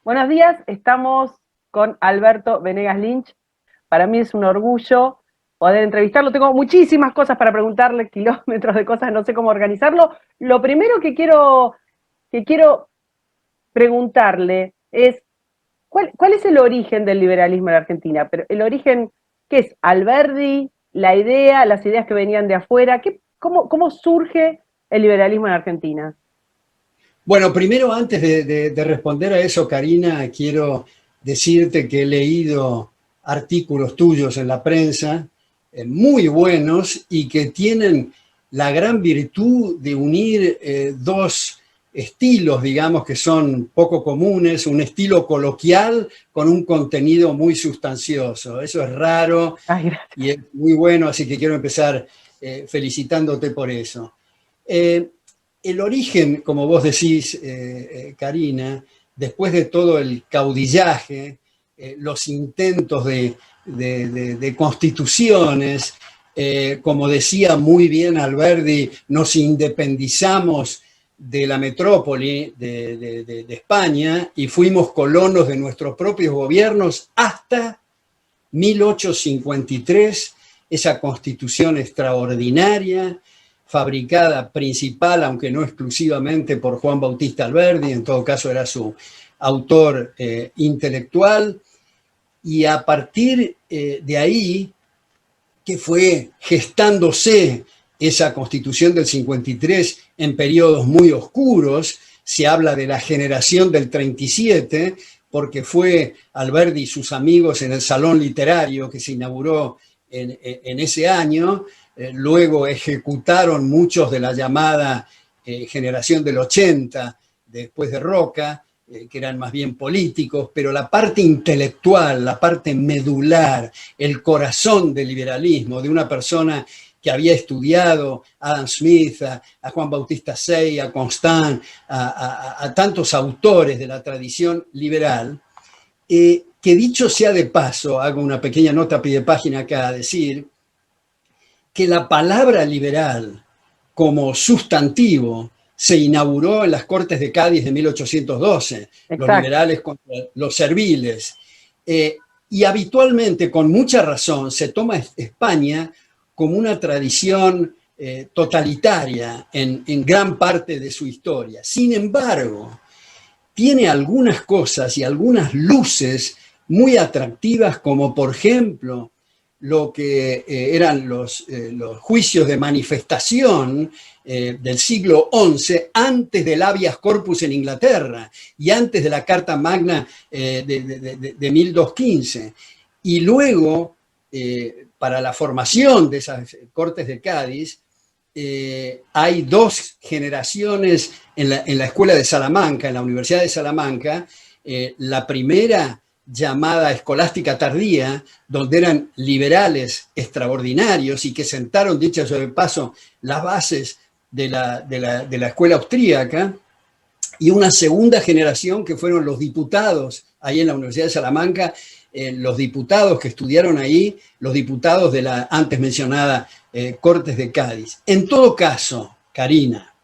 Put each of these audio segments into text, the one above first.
Buenos días, estamos con Alberto Venegas Lynch. Para mí es un orgullo poder entrevistarlo. Tengo muchísimas cosas para preguntarle, kilómetros de cosas, no sé cómo organizarlo. Lo primero que quiero preguntarle es, ¿cuál es el origen del liberalismo en la Argentina? Pero el origen, ¿qué es? ¿Alberdi? ¿La idea? ¿Las ideas que venían de afuera? ¿Cómo surge el liberalismo en Argentina? Bueno, primero antes de responder a eso, Karina, quiero decirte que he leído artículos tuyos en la prensa, muy buenos y que tienen la gran virtud de unir dos estilos, digamos, que son poco comunes, un estilo coloquial con un contenido muy sustancioso. Eso es raro Ay, gracias. y es muy bueno, así que quiero empezar felicitándote por eso. Eh, el origen, como vos decís, Karina, después de todo el caudillaje, los intentos de constituciones, como decía muy bien Alberdi, nos independizamos de la metrópoli de España y fuimos colonos de nuestros propios gobiernos hasta 1853, esa constitución extraordinaria, fabricada principal, aunque no exclusivamente, por Juan Bautista Alberdi, en todo caso era su autor intelectual, y a partir de ahí, que fue gestándose esa constitución del 53 en periodos muy oscuros, se habla de la generación del 37, porque fue Alberdi y sus amigos en el Salón Literario que se inauguró en ese año, luego ejecutaron muchos de la llamada generación del 80, después de Roca, que eran más bien políticos, pero la parte intelectual, la parte medular, el corazón del liberalismo, de una persona que había estudiado a Adam Smith, a Juan Bautista Say, a Constant, a tantos autores de la tradición liberal, que dicho sea de paso, hago una pequeña nota a pie de página acá, a decir que la palabra liberal como sustantivo se inauguró en las Cortes de Cádiz de 1812, los Exacto. liberales contra los serviles. Y habitualmente, con mucha razón, se toma España como una tradición totalitaria en gran parte de su historia. Sin embargo, tiene algunas cosas y algunas luces muy atractivas, como por ejemplo lo que eran los juicios de manifestación del siglo XI, antes del habeas corpus en Inglaterra y antes de la Carta Magna de 1215. Y luego, para la formación de esas Cortes de Cádiz, hay dos generaciones en la Escuela de Salamanca, en la Universidad de Salamanca. La primera, llamada escolástica tardía, donde eran liberales extraordinarios y que sentaron, dicho sea de paso, las bases de la escuela austríaca, y una segunda generación que fueron los diputados ahí en la Universidad de Salamanca, los diputados que estudiaron ahí, los diputados de la antes mencionada Cortes de Cádiz. En todo caso, Karina,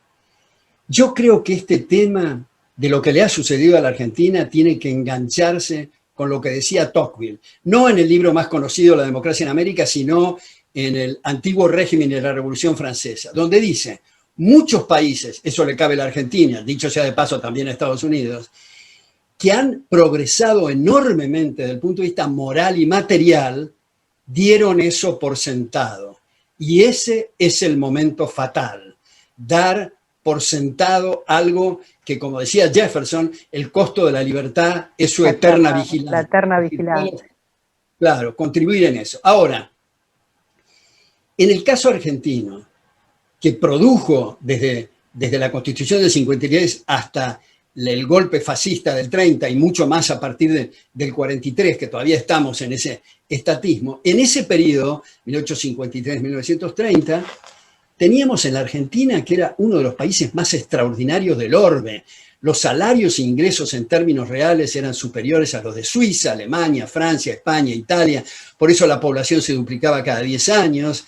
yo creo que este tema de lo que le ha sucedido a la Argentina tiene que engancharse con lo que decía Tocqueville, no en el libro más conocido, La democracia en América, sino en el antiguo régimen de la Revolución Francesa, donde dice, muchos países, eso le cabe a la Argentina, dicho sea de paso también a Estados Unidos, que han progresado enormemente desde el punto de vista moral y material, dieron eso por sentado. Y ese es el momento fatal, dar por sentado algo que, como decía Jefferson, el costo de la libertad es su eterna La vigilancia. eterna Es decir, vigilancia. claro, contribuir en eso. Ahora, en el caso argentino, que produjo desde la Constitución del 53 hasta el golpe fascista del 30 y mucho más a partir del 43, que todavía estamos en ese estatismo, en ese periodo, 1853-1930, teníamos en la Argentina, que era uno de los países más extraordinarios del orbe. Los salarios e ingresos en términos reales eran superiores a los de Suiza, Alemania, Francia, España, Italia. Por eso la población se duplicaba cada 10 años.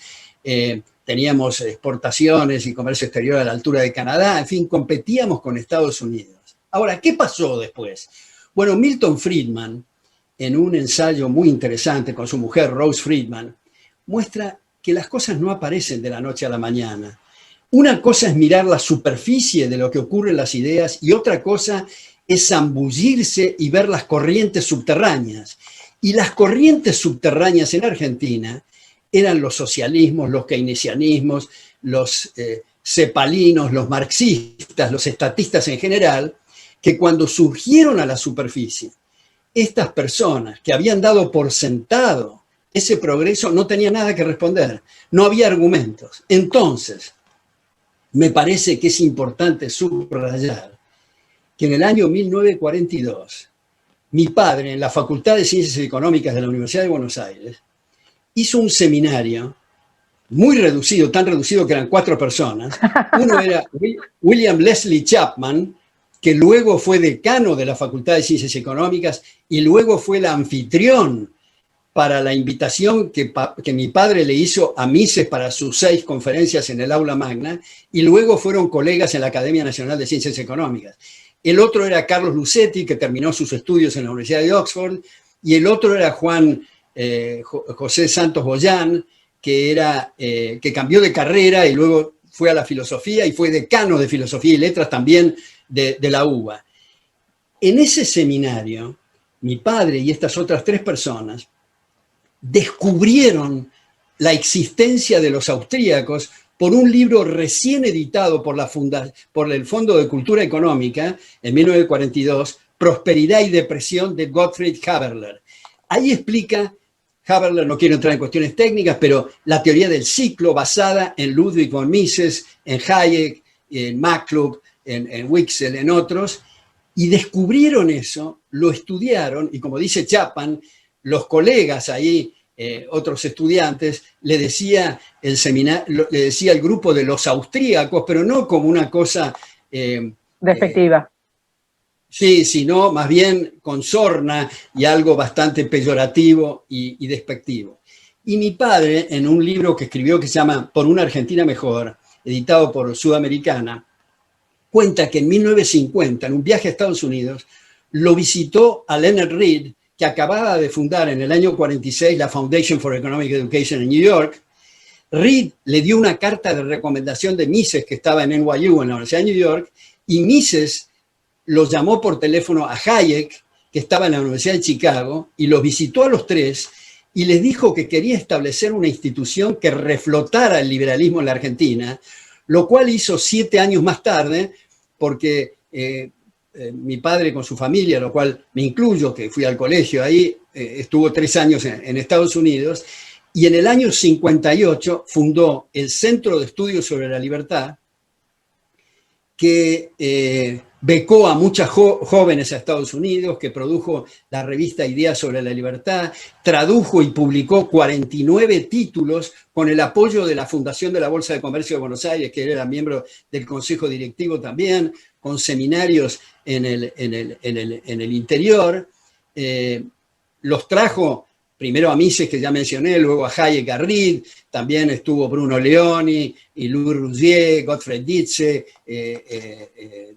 Teníamos exportaciones y comercio exterior a la altura de Canadá. En fin, competíamos con Estados Unidos. Ahora, ¿qué pasó después? Bueno, Milton Friedman, en un ensayo muy interesante con su mujer Rose Friedman, muestra que las cosas no aparecen de la noche a la mañana. Una cosa es mirar la superficie de lo que ocurre en las ideas y otra cosa es zambullirse y ver las corrientes subterráneas. Y las corrientes subterráneas en Argentina eran los socialismos, los keynesianismos, los cepalinos, los marxistas, los estatistas en general, que cuando surgieron a la superficie, estas personas que habían dado por sentado ese progreso no tenían nada que responder, no había argumentos. Entonces, me parece que es importante subrayar que en el año 1942, mi padre, en la Facultad de Ciencias Económicas de la Universidad de Buenos Aires, hizo un seminario muy reducido, tan reducido que eran 4 personas. Uno era William Leslie Chapman, que luego fue decano de la Facultad de Ciencias Económicas y luego fue el anfitrión para la invitación que mi padre le hizo a Mises para sus 6 conferencias en el aula magna, y luego fueron colegas en la Academia Nacional de Ciencias Económicas. El otro era Carlos Lucetti, que terminó sus estudios en la Universidad de Oxford, y el otro era Juan José Santos Boyán, que cambió de carrera y luego fue a la filosofía y fue decano de Filosofía y Letras también de la UBA. En ese seminario, mi padre y estas otras 3 personas descubrieron la existencia de los austríacos por un libro recién editado por el Fondo de Cultura Económica en 1942, Prosperidad y Depresión, de Gottfried Haberler. Ahí explica, Haberler no quiero entrar en cuestiones técnicas, pero la teoría del ciclo basada en Ludwig von Mises, en Hayek, en MacClub, en Wicksell, en otros, y descubrieron eso, lo estudiaron, y como dice Chapman, los colegas ahí, otros estudiantes, le decía el grupo de los austríacos, pero no como una cosa despectiva. Sí, sino más bien con sorna y algo bastante peyorativo y despectivo. Y mi padre, en un libro que escribió que se llama Por una Argentina Mejor, editado por Sudamericana, cuenta que en 1950, en un viaje a Estados Unidos, lo visitó a Leonard Read, que acababa de fundar en el año 46 la Foundation for Economic Education en New York. Read le dio una carta de recomendación de Mises, que estaba en NYU, en la Universidad de New York, y Mises los llamó por teléfono a Hayek, que estaba en la Universidad de Chicago, y los visitó a los 3 y les dijo que quería establecer una institución que reflotara el liberalismo en la Argentina, lo cual hizo 7 años más tarde, porque mi padre con su familia, lo cual me incluyo, que fui al colegio ahí, estuvo 3 años en Estados Unidos, y en el año 58 fundó el Centro de Estudios sobre la Libertad, que becó a muchas jóvenes a Estados Unidos, que produjo la revista Ideas sobre la Libertad, tradujo y publicó 49 títulos con el apoyo de la Fundación de la Bolsa de Comercio de Buenos Aires, que era miembro del Consejo Directivo también, con seminarios en el interior. Los trajo primero a Mises, que ya mencioné, luego a Hayek, a Read, también estuvo Bruno Leoni, y Louis Rousier, Gottfried Dietze,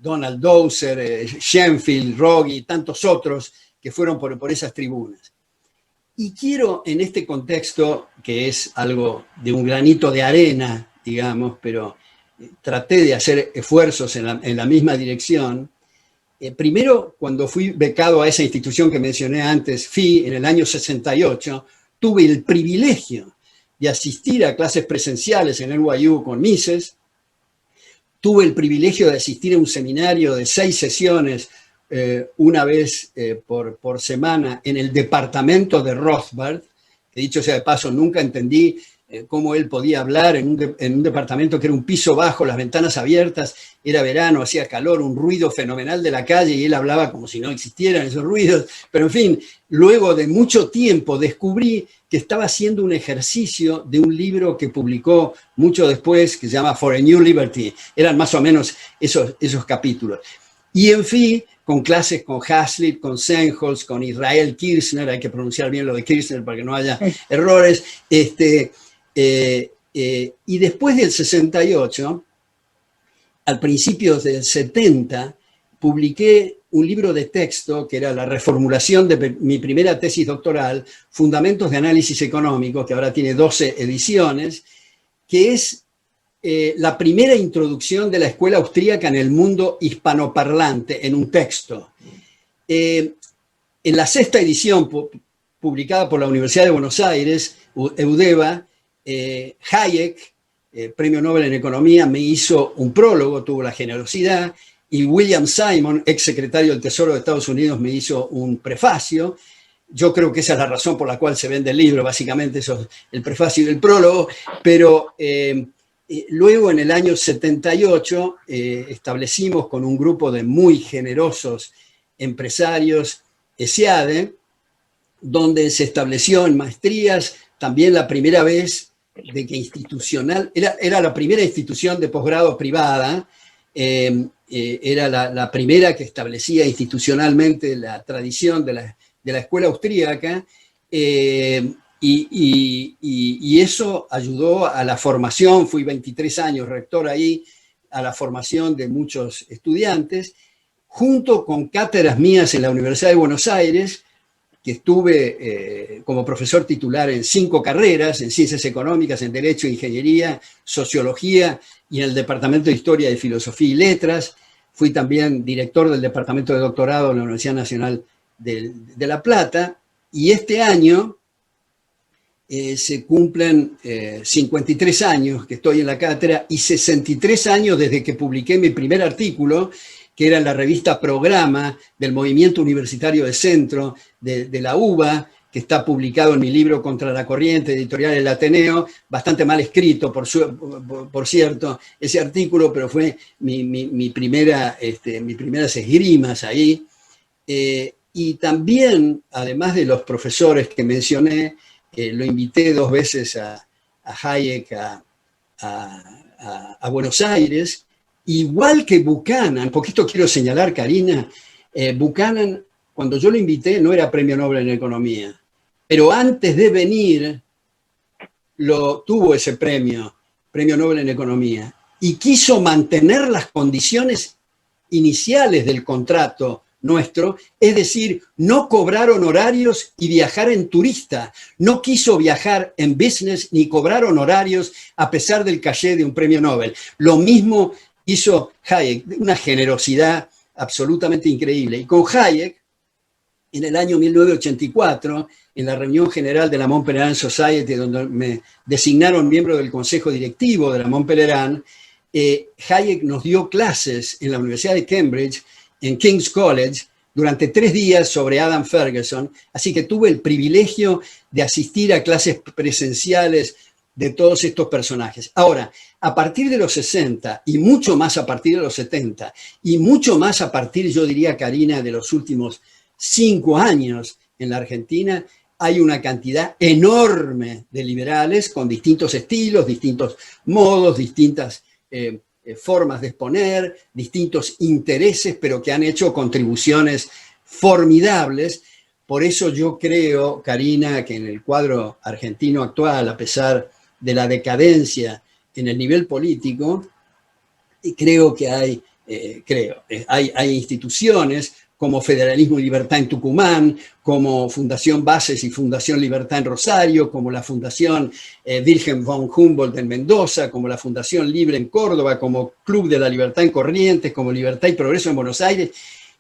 Donald Dowser, Schenfield, Rogge y tantos otros que fueron por esas tribunas. Y quiero, en este contexto, que es algo de un granito de arena, digamos, pero traté de hacer esfuerzos en la misma dirección. Primero, cuando fui becado a esa institución que mencioné antes, FI, en el año 68, tuve el privilegio de asistir a clases presenciales en NYU con Mises. Tuve el privilegio de asistir a un seminario de 6 sesiones, una vez por semana, en el departamento de Rothbard, que dicho sea de paso, nunca entendí cómo él podía hablar en un departamento que era un piso bajo, las ventanas abiertas, era verano, hacía calor, un ruido fenomenal de la calle, y él hablaba como si no existieran esos ruidos. Pero en fin, luego de mucho tiempo descubrí que estaba haciendo un ejercicio de un libro que publicó mucho después, que se llama For a New Liberty. Eran más o menos esos capítulos. Y en fin, con clases con Hazlitt, con Senholz, con Israel Kirzner, hay que pronunciar bien lo de Kirzner para que no haya errores, y después del 68, al principio del 70, publiqué un libro de texto que era la reformulación de mi primera tesis doctoral, Fundamentos de Análisis Económico, que ahora tiene 12 ediciones, que es la primera introducción de la escuela austríaca en el mundo hispanoparlante en un texto. En la sexta edición, publicada por la Universidad de Buenos Aires, EUDEBA, Hayek, Premio Nobel en Economía, me hizo un prólogo, tuvo la generosidad, y William Simon, ex secretario del Tesoro de Estados Unidos, me hizo un prefacio. Yo creo que esa es la razón por la cual se vende el libro, básicamente eso es el prefacio y el prólogo, pero luego en el año 78 establecimos con un grupo de muy generosos empresarios ESIADE, donde se estableció en maestrías también la primera vez de que institucional, era la primera institución de posgrado privada, era la primera que establecía institucionalmente la tradición de la escuela austríaca, y eso ayudó a la formación, fui 23 años rector ahí, a la formación de muchos estudiantes, junto con cátedras mías en la Universidad de Buenos Aires, que estuve como profesor titular en 5 carreras, en Ciencias Económicas, en Derecho, Ingeniería, Sociología y en el Departamento de Historia, de Filosofía y Letras. Fui también director del Departamento de Doctorado en la Universidad Nacional de La Plata, y este año se cumplen 53 años que estoy en la cátedra y 63 años desde que publiqué mi primer artículo, que era en la revista Programa del Movimiento Universitario de Centro de la UBA, que está publicado en mi libro Contra la Corriente, editorial El Ateneo, bastante mal escrito, por cierto, ese artículo, pero fue mis primeras esgrimas ahí. Y también, además de los profesores que mencioné, lo invité 2 veces a Hayek a Buenos Aires, igual que Buchanan, porque esto quiero señalar, Karina, Buchanan, cuando yo lo invité, no era Premio Nobel en Economía, pero antes de venir, tuvo ese Premio Nobel en Economía, y quiso mantener las condiciones iniciales del contrato nuestro, es decir, no cobrar honorarios y viajar en turista. No quiso viajar en business ni cobrar honorarios a pesar del caché de un premio Nobel. Lo mismo hizo Hayek, una generosidad absolutamente increíble. Y con Hayek, en el año 1984, en la reunión general de la Mont Pelerin Society, donde me designaron miembro del consejo directivo de la Mont Pelerin, Hayek nos dio clases en la Universidad de Cambridge, en King's College, durante 3 días sobre Adam Ferguson, así que tuve el privilegio de asistir a clases presenciales de todos estos personajes. Ahora, a partir de los 60, y mucho más a partir de los 70, y mucho más a partir, yo diría, Karina, de los últimos 5 años en la Argentina, hay una cantidad enorme de liberales con distintos estilos, distintos modos, distintas formas de exponer, distintos intereses, pero que han hecho contribuciones formidables. Por eso yo creo, Karina, que en el cuadro argentino actual, a pesar de la decadencia en el nivel político, creo que hay instituciones como Federalismo y Libertad en Tucumán, como Fundación Bases y Fundación Libertad en Rosario, como la Fundación Wilhelm von Humboldt en Mendoza, como la Fundación Libre en Córdoba, como Club de la Libertad en Corrientes, como Libertad y Progreso en Buenos Aires,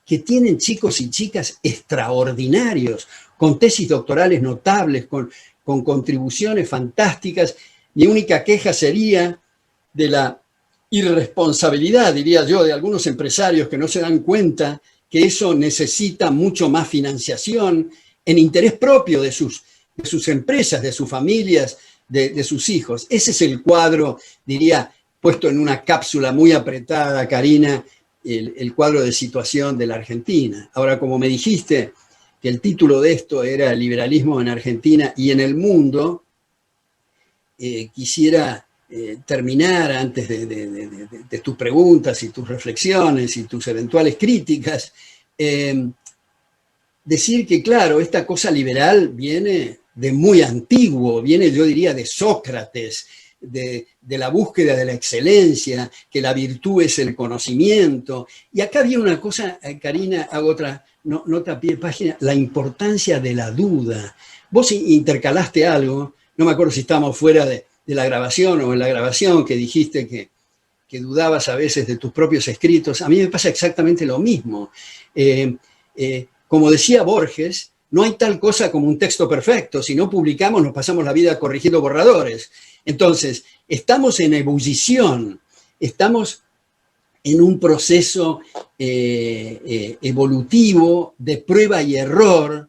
que tienen chicos y chicas extraordinarios, con tesis doctorales notables, con contribuciones fantásticas. Mi única queja sería de la irresponsabilidad, diría yo, de algunos empresarios que no se dan cuenta que eso necesita mucho más financiación en interés propio de sus empresas, de sus familias, de sus hijos. Ese es el cuadro, diría, puesto en una cápsula muy apretada, Karina, el cuadro de situación de la Argentina. Ahora, como me dijiste que el título de esto era Liberalismo en Argentina y en el mundo, quisiera terminar antes de tus preguntas y tus reflexiones y tus eventuales críticas, decir que, claro, esta cosa liberal viene de muy antiguo, viene, yo diría, de Sócrates, de la búsqueda de la excelencia, que la virtud es el conocimiento. Y acá viene una cosa, Karina, hago otra nota a pie de página, la importancia de la duda. Vos intercalaste algo, no me acuerdo si estábamos fuera de la grabación o en la grabación, que dijiste que dudabas a veces de tus propios escritos. A mí me pasa exactamente lo mismo. Como decía Borges, no hay tal cosa como un texto perfecto. Si no publicamos, nos pasamos la vida corrigiendo borradores. Entonces, estamos en ebullición, estamos en un proceso evolutivo de prueba y error,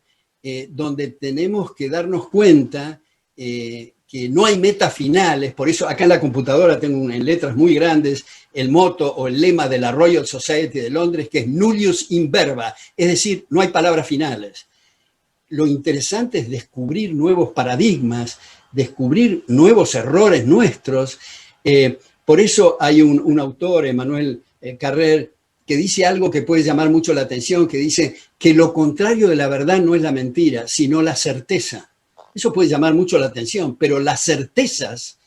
donde tenemos que darnos cuenta que no hay metas finales. Por eso acá en la computadora tengo en letras muy grandes el motto o el lema de la Royal Society de Londres, que es nullius in verba, es decir, no hay palabras finales. Lo interesante es descubrir nuevos paradigmas, descubrir nuevos errores nuestros. Por eso hay un autor, Emmanuel Carrer, que dice algo que puede llamar mucho la atención, que dice que lo contrario de la verdad no es la mentira, sino la certeza. Eso puede llamar mucho la atención, pero las certezas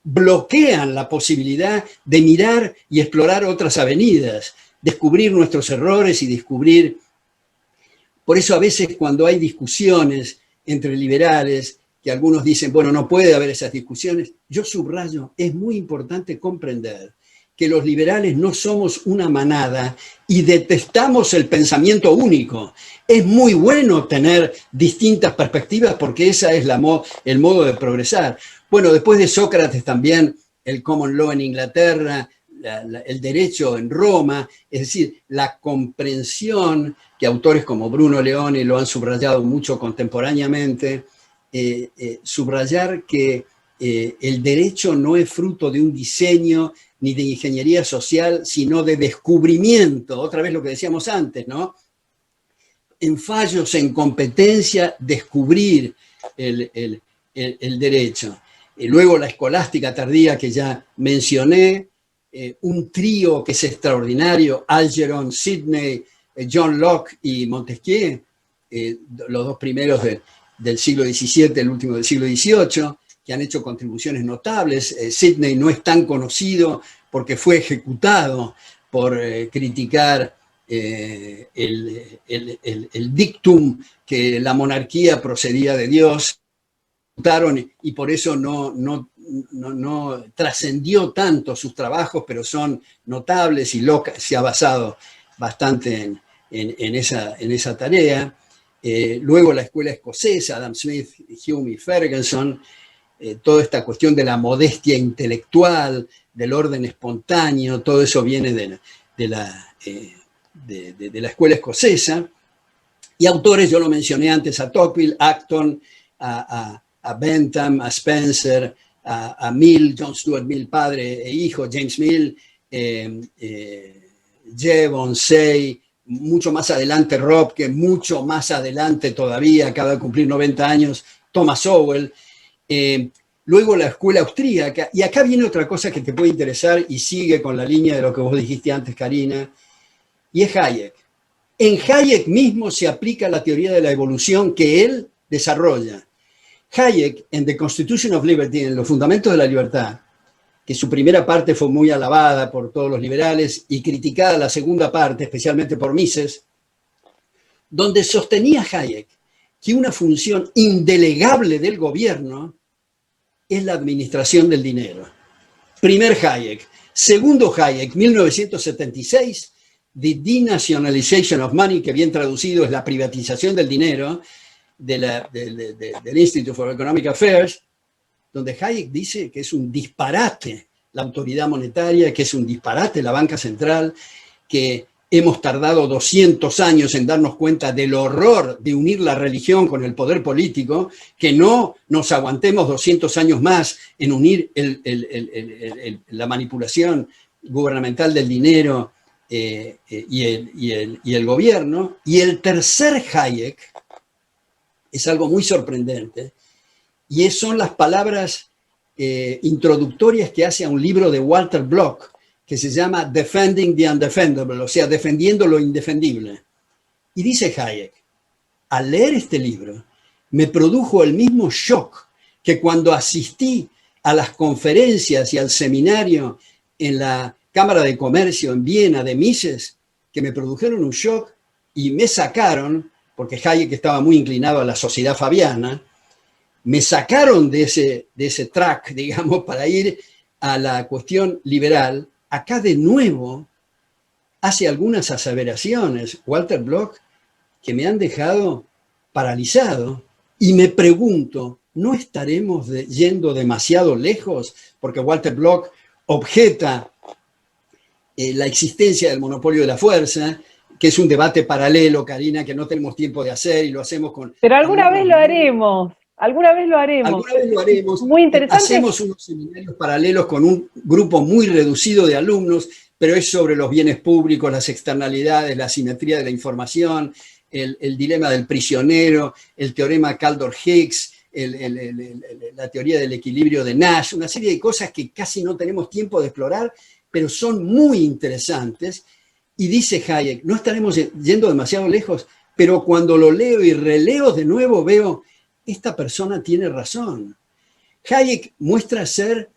bloquean la posibilidad de mirar y explorar otras avenidas, descubrir nuestros errores y descubrir. Por eso a veces cuando hay discusiones entre liberales, que algunos dicen, bueno, no puede haber esas discusiones, yo subrayo, es muy importante comprender que los liberales no somos una manada y detestamos el pensamiento único. Es muy bueno tener distintas perspectivas porque esa es el modo de progresar. Bueno, después de Sócrates también el common law en Inglaterra, el derecho en Roma, es decir, la comprensión que autores como Bruno Leone lo han subrayado mucho contemporáneamente, subrayar que el derecho no es fruto de un diseño ni de ingeniería social, sino de descubrimiento, otra vez lo que decíamos antes, ¿no? En fallos, en competencia, descubrir el derecho. Luego la escolástica tardía que ya mencioné, un trío que es extraordinario, Algernon, Sidney, John Locke y Montesquieu, los dos primeros del siglo XVII, el último del siglo XVIII, que han hecho contribuciones notables. Sidney no es tan conocido porque fue ejecutado por criticar el dictum que la monarquía procedía de Dios, y por eso no trascendió tanto sus trabajos, pero son notables y Locke se ha basado bastante en esa tarea. Luego la escuela escocesa, Adam Smith, Hume y Ferguson, toda esta cuestión de la modestia intelectual, del orden espontáneo, todo eso viene de la escuela escocesa. Y autores, yo lo mencioné antes, a Tocqueville, Acton, a Bentham, a Spencer, a Mill, John Stuart Mill, padre e hijo, James Mill, Jevon, Say, mucho más adelante Robke, mucho más adelante todavía, acaba de cumplir 90 años, Thomas Sowell. Luego la escuela austríaca, y acá viene otra cosa que te puede interesar y sigue con la línea de lo que vos dijiste antes, Karina, y es Hayek. En Hayek mismo se aplica la teoría de la evolución que él desarrolla. Hayek, en The Constitution of Liberty, en los fundamentos de la libertad, que su primera parte fue muy alabada por todos los liberales y criticada la segunda parte, especialmente por Mises, donde sostenía Hayek que una función indelegable del gobierno es la administración del dinero. Primer Hayek. Segundo Hayek, 1976, The Denationalization of Money, que bien traducido es la privatización del dinero, del Institute for Economic Affairs, donde Hayek dice que es un disparate la autoridad monetaria, que es un disparate la banca central, que hemos tardado 200 años en darnos cuenta del horror de unir la religión con el poder político, que no nos aguantemos 200 años más en unir la manipulación gubernamental del dinero y el gobierno. Y el tercer Hayek es algo muy sorprendente, y son las palabras introductorias que hace a un libro de Walter Block, que se llama Defending the Undefendable, o sea, defendiendo lo indefendible. Y dice Hayek, al leer este libro, me produjo el mismo shock que cuando asistí a las conferencias y al seminario en la Cámara de Comercio en Viena de Mises, que me produjeron un shock y me sacaron, porque Hayek estaba muy inclinado a la sociedad fabiana, me sacaron de ese track, digamos, para ir a la cuestión liberal. Acá de nuevo hace algunas aseveraciones, Walter Block, que me han dejado paralizado, y me pregunto, ¿no estaremos yendo demasiado lejos? Porque Walter Block objeta la existencia del monopolio de la fuerza, que es un debate paralelo, Karina, que no tenemos tiempo de hacer y lo hacemos con Pero alguna vez alumnos. lo haremos, alguna vez lo haremos. Alguna vez lo haremos. Muy interesante. Hacemos unos seminarios paralelos con un grupo muy reducido de alumnos, pero es sobre los bienes públicos, las externalidades, la asimetría de la información, el dilema del prisionero, el teorema Kaldor-Higgs, la teoría del equilibrio de Nash, una serie de cosas que casi no tenemos tiempo de explorar, pero son muy interesantes. Y dice Hayek, no estaremos yendo demasiado lejos, pero cuando lo leo y releo de nuevo veo, esta persona tiene razón. Hayek muestra ser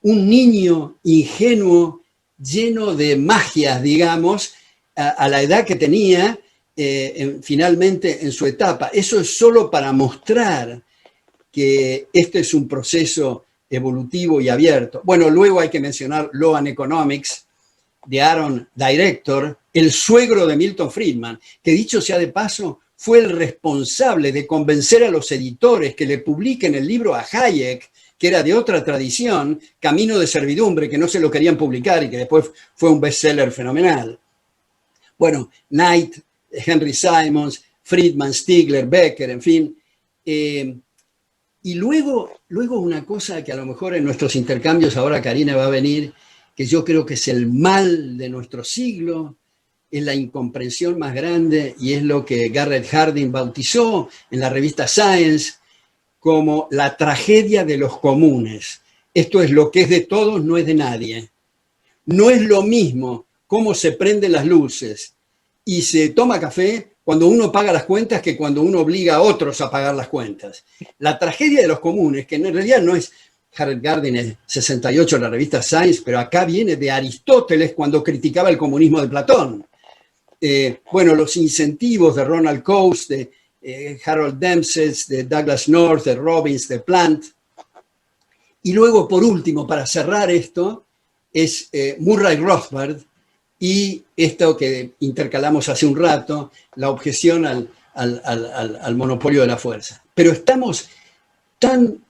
un niño ingenuo, lleno de magias, digamos, a la edad que tenía, finalmente en su etapa. Eso es solo para mostrar que este es un proceso evolutivo y abierto. Bueno, luego hay que mencionar Law and Economics, de Aaron Director, el suegro de Milton Friedman, que dicho sea de paso, fue el responsable de convencer a los editores que le publiquen el libro a Hayek, que era de otra tradición, Camino de Servidumbre, que no se lo querían publicar y que después fue un bestseller fenomenal. Bueno, Knight, Henry Simons, Friedman, Stigler, Becker, en fin. Y luego una cosa que a lo mejor en nuestros intercambios ahora Karina va a venir, que yo creo que es el mal de nuestro siglo, es la incomprensión más grande y es lo que Garrett Hardin bautizó en la revista Science como la tragedia de los comunes. Esto es lo que es de todos, no es de nadie. No es lo mismo cómo se prenden las luces y se toma café cuando uno paga las cuentas que cuando uno obliga a otros a pagar las cuentas. La tragedia de los comunes, que en realidad no es Garrett Hardin, es 68 la revista Science, pero acá viene de Aristóteles cuando criticaba el comunismo de Platón. Bueno, los incentivos de Ronald Coase, de Harold Dempsey, de Douglas North, de Robbins, de Plant. Y luego, por último, para cerrar esto, es Murray Rothbard y esto que intercalamos hace un rato, la objeción al monopolio de la fuerza. Pero estamos tan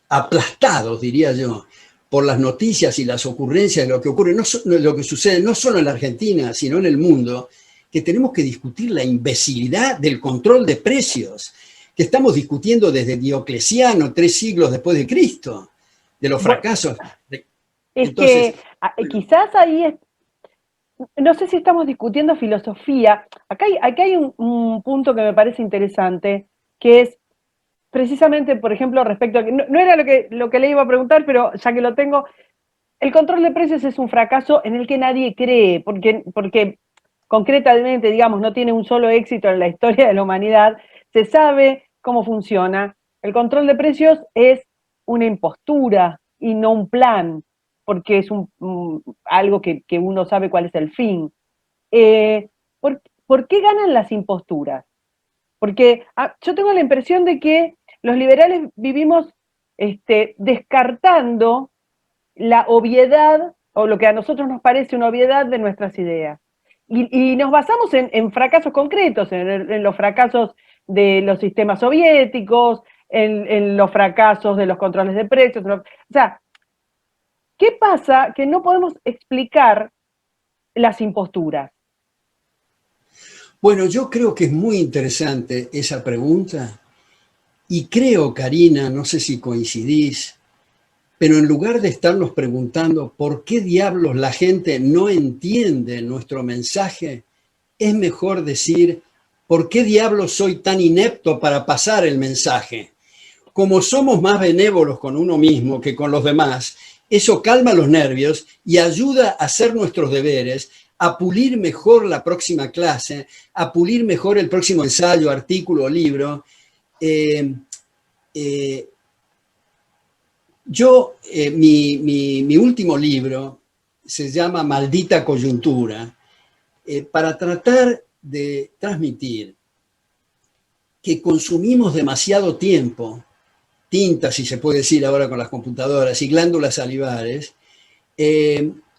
aplastados, diría yo, por las noticias y las ocurrencias de lo que ocurre, lo que sucede no solo en la Argentina, sino en el mundo, que tenemos que discutir la imbecilidad del control de precios, que estamos discutiendo desde Diocleciano, 3 siglos después de Cristo, de los fracasos. Entonces, que quizás ahí, no sé si estamos discutiendo filosofía. Acá hay un punto que me parece interesante, que es precisamente, por ejemplo, respecto a que no era lo que le iba a preguntar, pero ya que lo tengo, el control de precios es un fracaso en el que nadie cree, porque concretamente, digamos, no tiene un solo éxito en la historia de la humanidad, se sabe cómo funciona. El control de precios es una impostura y no un plan, porque es algo que uno sabe cuál es el fin. ¿Por qué ganan las imposturas? Porque yo tengo la impresión de que los liberales vivimos descartando la obviedad, o lo que a nosotros nos parece una obviedad de nuestras ideas. Y nos basamos en fracasos concretos, en los fracasos de los sistemas soviéticos, en los fracasos de los controles de precios. O sea, ¿qué pasa que no podemos explicar las imposturas? Bueno, yo creo que es muy interesante esa pregunta y creo, Karina, no sé si coincidís, pero en lugar de estarnos preguntando por qué diablos la gente no entiende nuestro mensaje, es mejor decir, ¿por qué diablos soy tan inepto para pasar el mensaje? Como somos más benévolos con uno mismo que con los demás, eso calma los nervios y ayuda a hacer nuestros deberes, a pulir mejor la próxima clase, a pulir mejor el próximo ensayo, artículo o libro. Mi último libro se llama Maldita Coyuntura, para tratar de transmitir que consumimos demasiado tiempo, tinta, si se puede decir ahora con las computadoras, y glándulas salivares,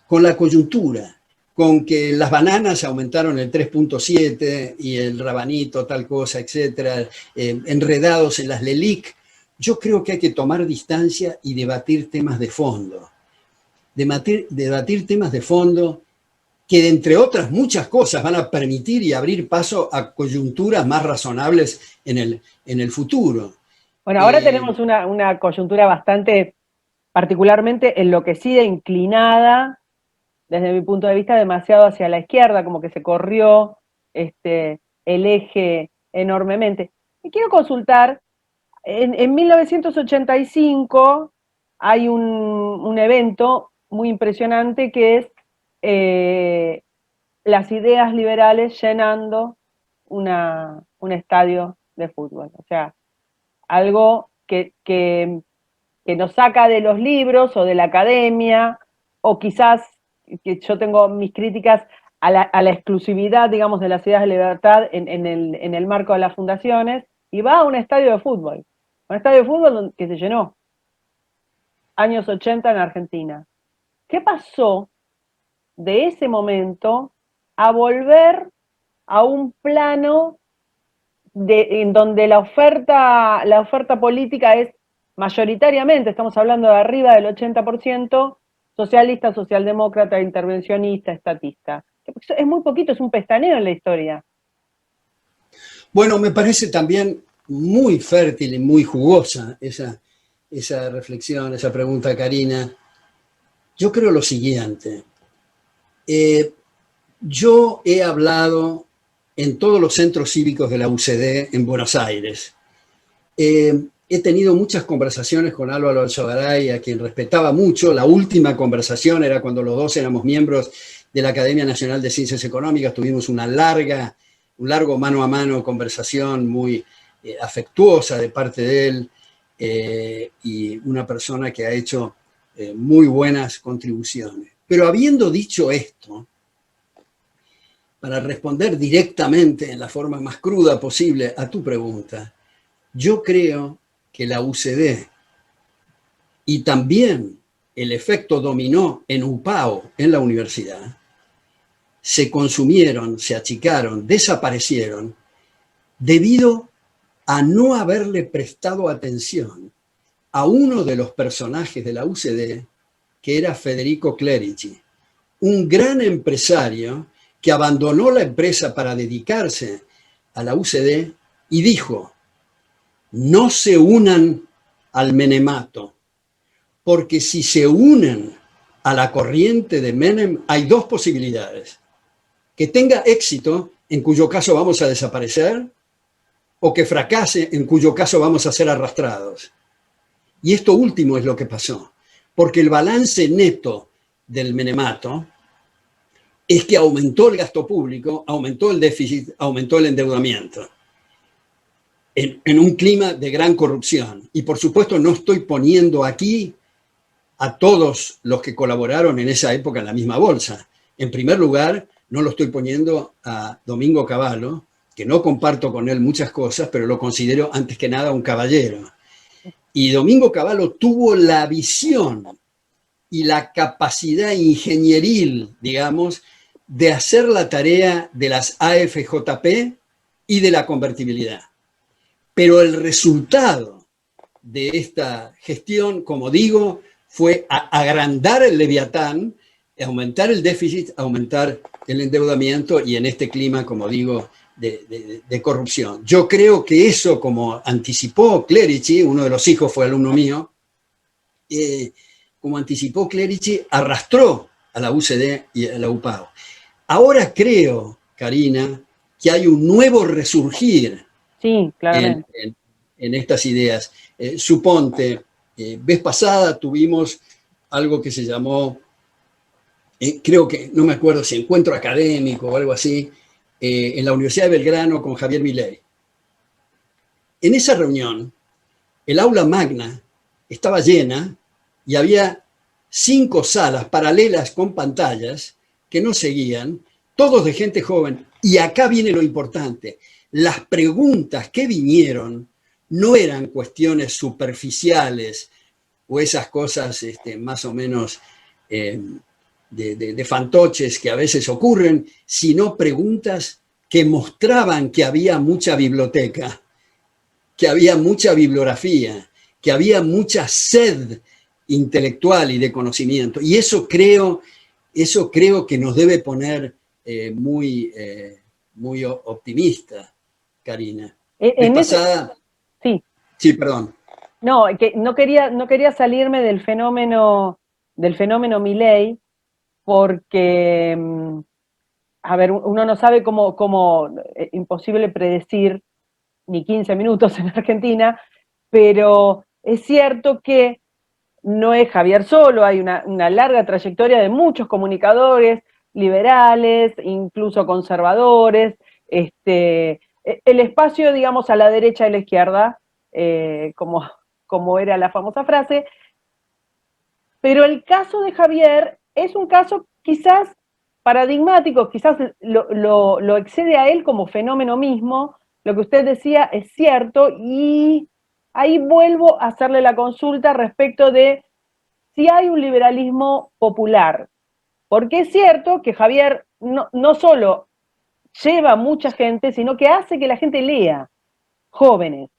con la coyuntura, con que las bananas aumentaron el 3,7 y el rabanito, tal cosa, etcétera, enredados en las LELIC. Yo creo que hay que tomar distancia y debatir temas de fondo. Debatir temas de fondo que, entre otras muchas cosas, van a permitir y abrir paso a coyunturas más razonables en el futuro. Bueno, ahora tenemos una coyuntura bastante particularmente enloquecida, inclinada, desde mi punto de vista, demasiado hacia la izquierda, como que se corrió el eje enormemente. Y quiero consultar, en 1985 hay un evento muy impresionante que es las ideas liberales llenando un estadio de fútbol. O sea, algo que nos saca de los libros o de la academia, o quizás, que yo tengo mis críticas a la exclusividad, digamos, de las ideas de libertad en el marco de las fundaciones, y va a un estadio de fútbol. Un estadio de fútbol que se llenó. Años 80 en Argentina. ¿Qué pasó de ese momento a volver a un plano en donde la oferta política es mayoritariamente, estamos hablando de arriba del 80%, socialista, socialdemócrata, intervencionista, estatista? Es muy poquito, es un pestaneo en la historia. Bueno, me parece también muy fértil y muy jugosa esa reflexión, esa pregunta, Karina. Yo creo lo siguiente. Yo he hablado en todos los centros cívicos de la UCD en Buenos Aires. He tenido muchas conversaciones con Álvaro Alzogaray, a quien respetaba mucho. La última conversación era cuando los dos éramos miembros de la Academia Nacional de Ciencias Económicas. Tuvimos un largo mano a mano conversación muy afectuosa de parte de él, y una persona que ha hecho muy buenas contribuciones. Pero habiendo dicho esto, para responder directamente en la forma más cruda posible a tu pregunta, yo creo que la UCD y también el efecto dominó en UPAO, en la universidad, se consumieron, se achicaron, desaparecieron debido a no haberle prestado atención a uno de los personajes de la UCD, que era Federico Clerici, un gran empresario que abandonó la empresa para dedicarse a la UCD y dijo: no se unan al menemato, porque si se unen a la corriente de Menem hay dos posibilidades: que tenga éxito, en cuyo caso vamos a desaparecer, o que fracase, en cuyo caso vamos a ser arrastrados. Y esto último es lo que pasó, porque el balance neto del menemato es que aumentó el gasto público, aumentó el déficit, aumentó el endeudamiento, en un clima de gran corrupción. Y por supuesto no estoy poniendo aquí a todos los que colaboraron en esa época en la misma bolsa. En primer lugar, no lo estoy poniendo a Domingo Cavallo, que no comparto con él muchas cosas, pero lo considero antes que nada un caballero. Y Domingo Cavallo tuvo la visión y la capacidad ingenieril, digamos, de hacer la tarea de las AFJP y de la convertibilidad. Pero el resultado de esta gestión, como digo, fue agrandar el leviatán, aumentar el déficit, aumentar el endeudamiento, y en este clima, como digo, de corrupción. Yo creo que eso, como anticipó Clerici, uno de los hijos fue alumno mío, como anticipó Clerici, arrastró a la UCD y a la UPAO. Ahora creo, Karina, que hay un nuevo resurgir, sí, claramente, en estas ideas. Suponte, vez pasada tuvimos algo que se llamó, creo que, no me acuerdo si encuentro académico o algo así, en la Universidad de Belgrano con Javier Milei. En esa reunión, el aula magna estaba llena y había 5 salas paralelas con pantallas que nos seguían, todos de gente joven. Y acá viene lo importante. Las preguntas que vinieron no eran cuestiones superficiales o esas cosas más o menos de fantoches que a veces ocurren, sino preguntas que mostraban que había mucha biblioteca, que había mucha bibliografía, que había mucha sed intelectual y de conocimiento. Y eso creo que nos debe poner muy optimista, Karina. Vez En ese, pasada, sí, sí, perdón. no, que no quería salirme del fenómeno Milei, porque, a ver, uno no sabe imposible predecir ni 15 minutos en Argentina, pero es cierto que no es Javier solo, hay una larga trayectoria de muchos comunicadores liberales, incluso conservadores, el espacio, digamos, a la derecha y la izquierda, como era la famosa frase, pero el caso de Javier es un caso quizás paradigmático, quizás lo excede a él como fenómeno mismo, lo que usted decía es cierto, y ahí vuelvo a hacerle la consulta respecto de si hay un liberalismo popular, porque es cierto que Javier no solo lleva mucha gente, sino que hace que la gente lea, jóvenes,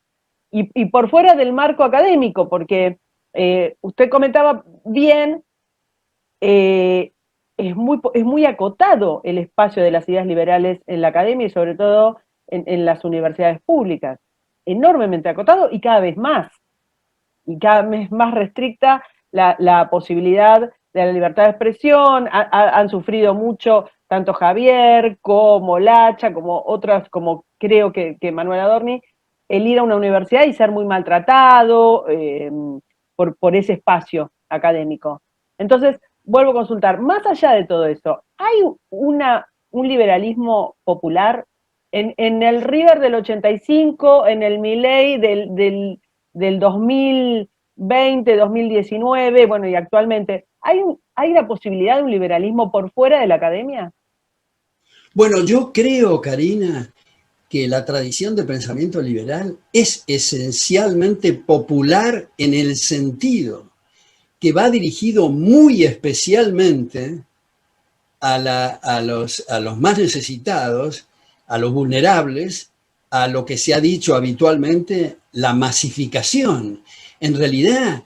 y por fuera del marco académico, porque usted comentaba bien, eh, es muy acotado el espacio de las ideas liberales en la academia y sobre todo en las universidades públicas, enormemente acotado y cada vez más restricta la posibilidad de la libertad de expresión. Han sufrido mucho tanto Javier como Lacha, como otras, como creo que Manuel Adorni, el ir a una universidad y ser muy maltratado por ese espacio académico. Entonces, vuelvo a consultar, más allá de todo eso, ¿hay un liberalismo popular en el River del 85, en el Milei del 2020, 2019, bueno, y actualmente, ¿hay la posibilidad de un liberalismo por fuera de la academia? Bueno, yo creo, Karina, que la tradición de pensamiento liberal es esencialmente popular en el sentido que va dirigido muy especialmente a los más necesitados, a los vulnerables, a lo que se ha dicho habitualmente, la masificación. En realidad,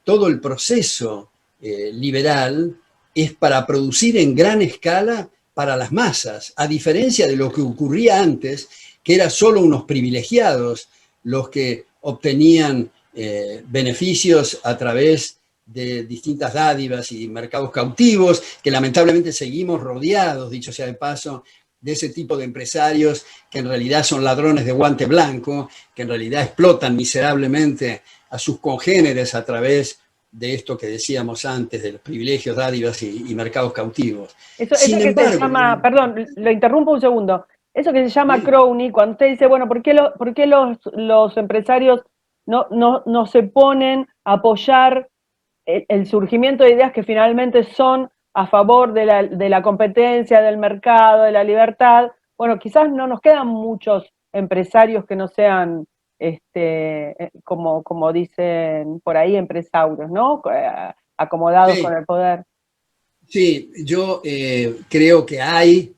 todo el proceso liberal es para producir en gran escala para las masas, a diferencia de lo que ocurría antes, que era solo unos privilegiados los que obtenían beneficios a través de distintas dádivas y mercados cautivos, que lamentablemente seguimos rodeados, dicho sea de paso, de ese tipo de empresarios que en realidad son ladrones de guante blanco, que en realidad explotan miserablemente a sus congéneres a través de esto que decíamos antes, de los privilegios, dádivas y mercados cautivos. Eso Sin que se embargo, llama, perdón, lo interrumpo un segundo, eso que se llama sí, crony, cuando usted dice, bueno, por qué los empresarios no se ponen a apoyar el surgimiento de ideas que finalmente son a favor de la competencia, del mercado, de la libertad? Bueno, quizás no nos quedan muchos empresarios que no sean, como dicen por ahí, empresarios, ¿no? Acomodados con sí, el poder. sí, yo creo que hay,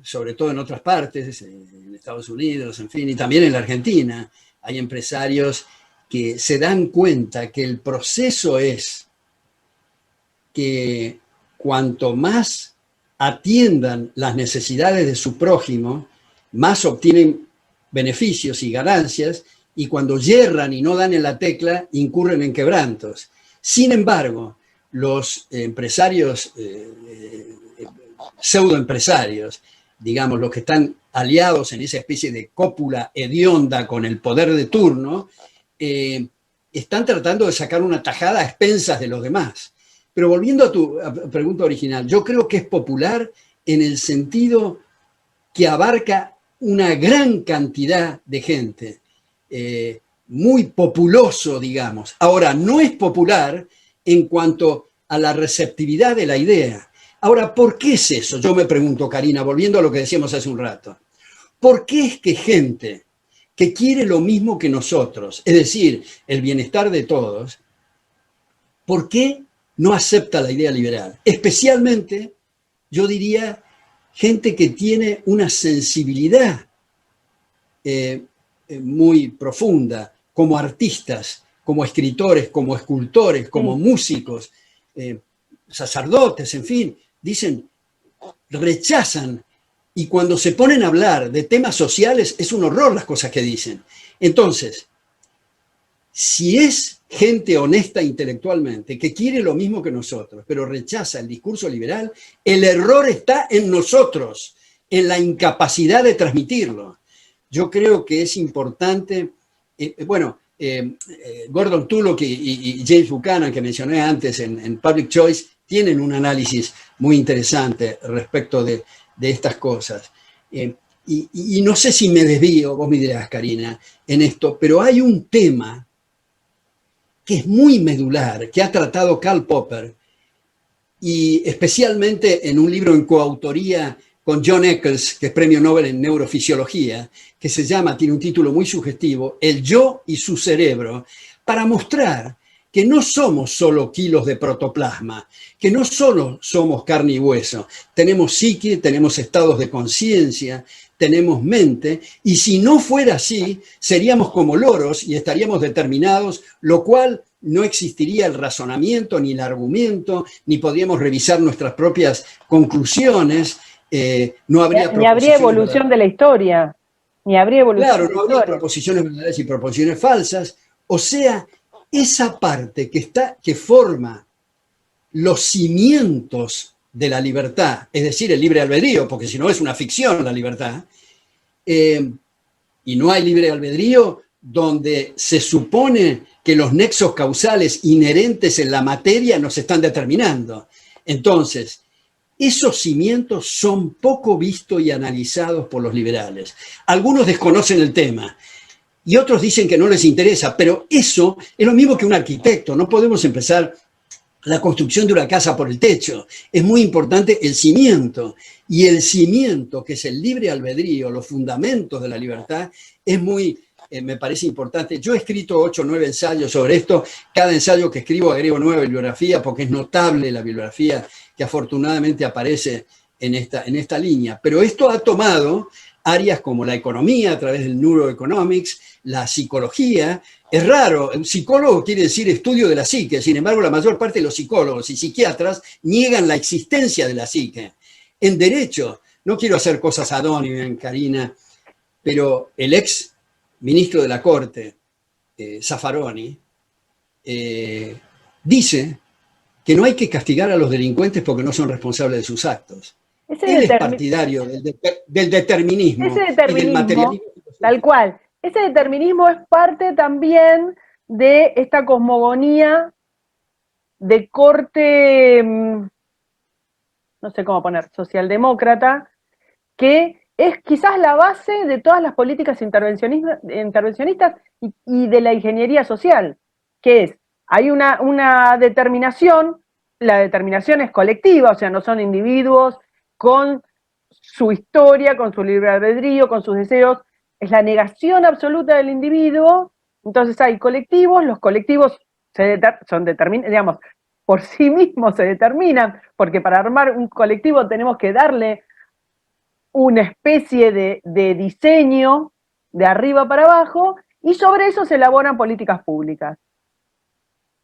sobre todo en otras partes, en Estados Unidos, en fin, y también en la Argentina, hay empresarios que se dan cuenta que el proceso es que cuanto más atiendan las necesidades de su prójimo, más obtienen beneficios y ganancias, y cuando yerran y no dan en la tecla, incurren en quebrantos. Sin embargo, los empresarios, pseudoempresarios, digamos, los que están aliados en esa especie de cópula hedionda con el poder de turno, están tratando de sacar una tajada a expensas de los demás. Pero volviendo a tu pregunta original, yo creo que es popular en el sentido que abarca una gran cantidad de gente, muy populoso, digamos. Ahora, no es popular en cuanto a la receptividad de la idea. Ahora, ¿por qué es eso? Yo me pregunto, Karina, volviendo a lo que decíamos hace un rato. ¿Por qué es que gente que quiere lo mismo que nosotros, es decir, el bienestar de todos, ¿por qué no acepta la idea liberal? Especialmente, yo diría, gente que tiene una sensibilidad muy profunda, como artistas, como escritores, como escultores, como músicos, sacerdotes, en fin, dicen, rechazan, y cuando se ponen a hablar de temas sociales es un horror las cosas que dicen. Entonces, si es gente honesta intelectualmente, que quiere lo mismo que nosotros, pero rechaza el discurso liberal, el error está en nosotros, en la incapacidad de transmitirlo. Yo creo que es importante, Gordon Tullock y James Buchanan, que mencioné antes en Public Choice, tienen un análisis muy interesante respecto de estas cosas. Y no sé si me desvío, vos me dirás, Karina, en esto, pero hay un tema que es muy medular, que ha tratado Karl Popper, y especialmente en un libro en coautoría con John Eccles, que es premio Nobel en neurofisiología, que se llama, tiene un título muy sugestivo, El yo y su cerebro, para mostrar que no somos solo kilos de protoplasma, que no solo somos carne y hueso, tenemos psique, tenemos estados de conciencia, tenemos mente, y si no fuera así, seríamos como loros y estaríamos determinados, lo cual no existiría el razonamiento, ni el argumento, ni podríamos revisar nuestras propias conclusiones, no habría ni habría evolución de la historia, ni habría evolución claro, de la no habría historia. proposiciones verdaderas y proposiciones falsas. O sea, esa parte que forma los cimientos de la libertad, es decir, el libre albedrío, porque si no es una ficción la libertad, y no hay libre albedrío donde se supone que los nexos causales inherentes en la materia nos están determinando. Entonces, esos cimientos son poco vistos y analizados por los liberales. Algunos desconocen el tema y otros dicen que no les interesa, pero eso es lo mismo que un arquitecto. No podemos empezar la construcción de una casa por el techo. Es muy importante el cimiento. Y el cimiento, que es el libre albedrío, los fundamentos de la libertad, es muy, me parece importante. Yo he escrito 8 o 9 ensayos sobre esto. Cada ensayo que escribo agrego nueva bibliografía porque es notable la bibliografía que afortunadamente aparece en esta línea. Pero esto ha tomado áreas como la economía a través del neuroeconomics, la psicología. Es raro, un psicólogo quiere decir estudio de la psique, sin embargo la mayor parte de los psicólogos y psiquiatras niegan la existencia de la psique. En derecho, no quiero hacer cosas ad hominem, Karina, pero el ex ministro de la Corte, Zaffaroni, dice que no hay que castigar a los delincuentes porque no son responsables de sus actos. Él es partidario del determinismo, ese y del materialismo. Tal cual. Ese determinismo es parte también de esta cosmogonía de corte, no sé cómo poner, socialdemócrata, que es quizás la base de todas las políticas intervencionistas y de la ingeniería social, que es, hay una determinación, la determinación es colectiva, o sea, no son individuos con su historia, con su libre albedrío, con sus deseos, es la negación absoluta del individuo. Entonces hay colectivos, los colectivos son determinados, digamos, por sí mismos se determinan, porque para armar un colectivo tenemos que darle una especie de diseño de arriba para abajo, y sobre eso se elaboran políticas públicas.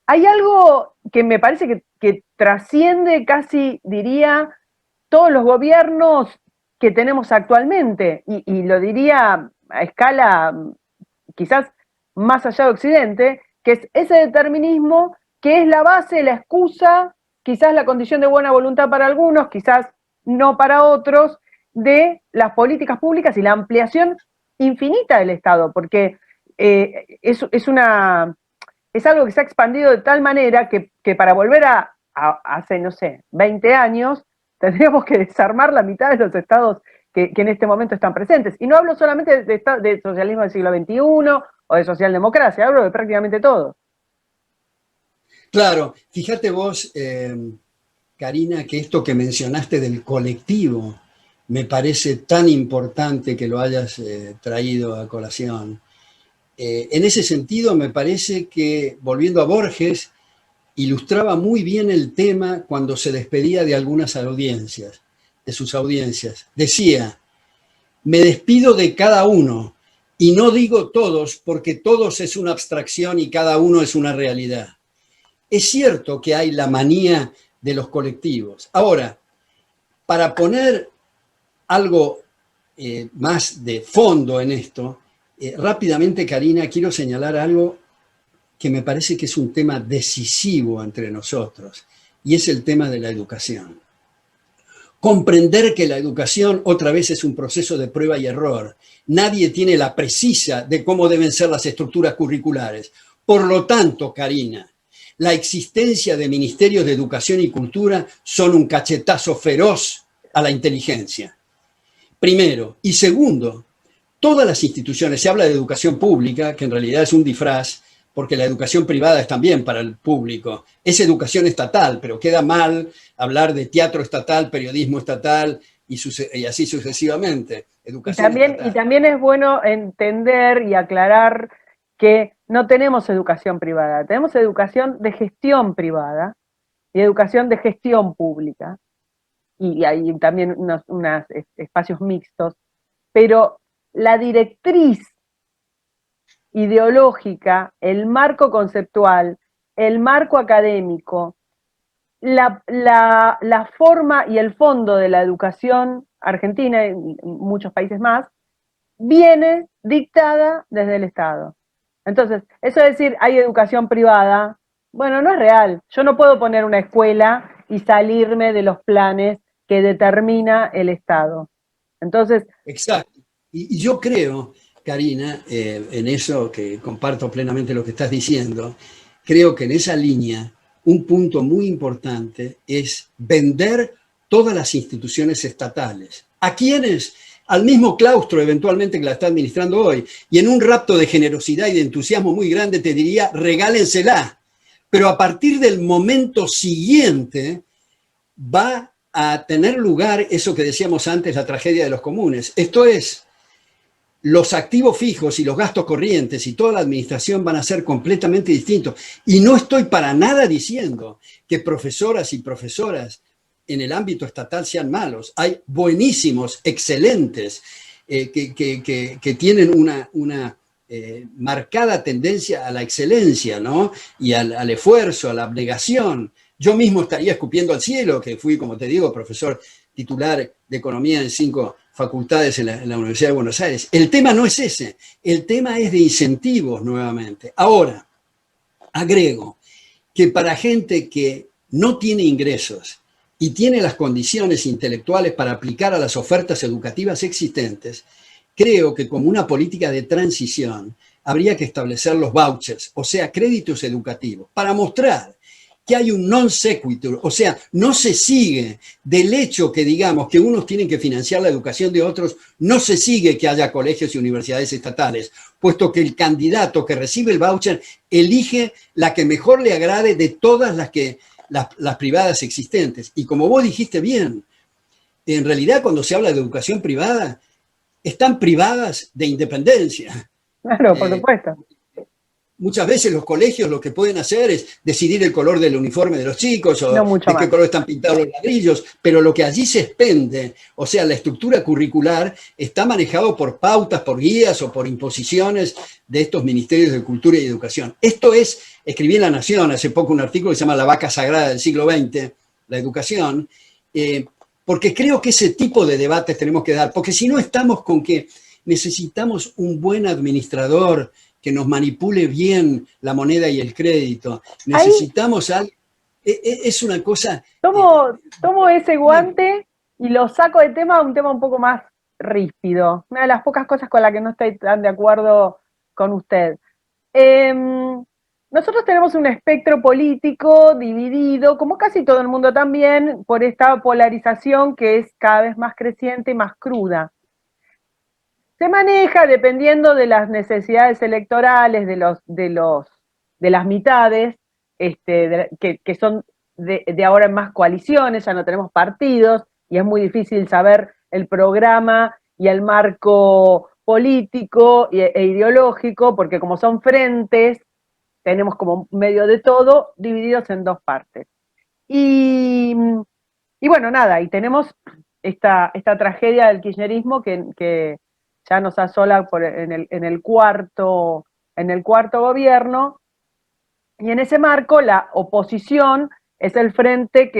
Hay algo que me parece que trasciende casi, diría, todos los gobiernos que tenemos actualmente, y lo diría a escala quizás más allá de Occidente, que es ese determinismo que es la base, la excusa, quizás la condición de buena voluntad para algunos, quizás no para otros, de las políticas públicas y la ampliación infinita del Estado, porque es algo que se ha expandido de tal manera que para volver a hace, no sé, 20 años, tendríamos que desarmar la mitad de los estados que en este momento están presentes. Y no hablo solamente de socialismo del siglo XXI o de socialdemocracia, hablo de prácticamente todo. Claro, fíjate vos, Karina, que esto que mencionaste del colectivo me parece tan importante que lo hayas traído a colación. En ese sentido, me parece que, volviendo a Borges, ilustraba muy bien el tema cuando se despedía de algunas audiencias, de sus audiencias. Decía, me despido de cada uno, y no digo todos, porque todos es una abstracción y cada uno es una realidad. Es cierto que hay la manía de los colectivos. Ahora, para poner algo más de fondo en esto, rápidamente, Karina, quiero señalar algo que me parece que es un tema decisivo entre nosotros, y es el tema de la educación. Comprender que la educación otra vez es un proceso de prueba y error. Nadie tiene la precisa de cómo deben ser las estructuras curriculares. Por lo tanto, Karina, la existencia de ministerios de educación y cultura son un cachetazo feroz a la inteligencia. Primero. Y segundo, todas las instituciones, se habla de educación pública, que en realidad es un disfraz, porque la educación privada es también para el público. Es educación estatal, pero queda mal hablar de teatro estatal, periodismo estatal y así sucesivamente. Educación Y estatal. también es bueno entender y aclarar que no tenemos educación privada, tenemos educación de gestión privada y educación de gestión pública, y hay también unos espacios mixtos, pero la directriz ideológica, el marco conceptual, el marco académico, la forma y el fondo de la educación argentina y en muchos países más, viene dictada desde el Estado. Entonces, eso de decir hay educación privada, bueno, no es real. Yo no puedo poner una escuela y salirme de los planes que determina el Estado. Entonces, Exacto. Y yo creo, Karina, en eso que comparto plenamente lo que estás diciendo, creo que en esa línea un punto muy importante es vender todas las instituciones estatales. ¿A quiénes? Al mismo claustro eventualmente que la está administrando hoy. Y en un rapto de generosidad y de entusiasmo muy grande te diría, regálensela. Pero a partir del momento siguiente va a tener lugar eso que decíamos antes, la tragedia de los comunes. Esto es, los activos fijos y los gastos corrientes y toda la administración van a ser completamente distintos. Y no estoy para nada diciendo que profesoras y profesoras en el ámbito estatal sean malos. Hay buenísimos, excelentes, que tienen una marcada tendencia a la excelencia, ¿no? Y al esfuerzo, a la abnegación. Yo mismo estaría escupiendo al cielo, que fui, como te digo, profesor titular de economía en 5 facultades en la Universidad de Buenos Aires. El tema no es ese, el tema es de incentivos nuevamente. Ahora, agrego que para gente que no tiene ingresos y tiene las condiciones intelectuales para aplicar a las ofertas educativas existentes, creo que como una política de transición habría que establecer los vouchers, o sea, créditos educativos, para mostrar que hay un non sequitur, o sea, no se sigue del hecho que digamos que unos tienen que financiar la educación de otros, no se sigue que haya colegios y universidades estatales, puesto que el candidato que recibe el voucher elige la que mejor le agrade de todas las privadas existentes. Y como vos dijiste bien, en realidad cuando se habla de educación privada, están privadas de independencia. claro, por Eh, supuesto. Muchas veces los colegios lo que pueden hacer es decidir el color del uniforme de los chicos o No mucho de qué más. color están pintados los ladrillos, pero lo que allí se expende, o sea, la estructura curricular, está manejado por pautas, por guías o por imposiciones de estos ministerios de cultura y educación. Esto es, escribí en La Nación hace poco un artículo que se llama La vaca sagrada del siglo XX, la educación, porque creo que ese tipo de debates tenemos que dar, porque si no estamos con que necesitamos un buen administrador que nos manipule bien la moneda y el crédito. Ahí Necesitamos algo. Es una cosa. tomo ese Bien. guante y lo saco de tema a un tema un poco más ríspido. Una de las pocas cosas con las que no estoy tan de acuerdo con usted. Eh, Nosotros tenemos un espectro político dividido, como casi todo el mundo también, por esta polarización que es cada vez más creciente y más cruda. Se maneja dependiendo de las necesidades electorales de las mitades, que son de ahora en más coaliciones, ya no tenemos partidos, y es muy difícil saber el programa y el marco político e ideológico, porque como son frentes, tenemos como medio de todo divididos en dos partes. Y, y bueno, nada, y tenemos esta tragedia del kirchnerismo que ya nos asola en el cuarto gobierno, y en ese marco la oposición es el frente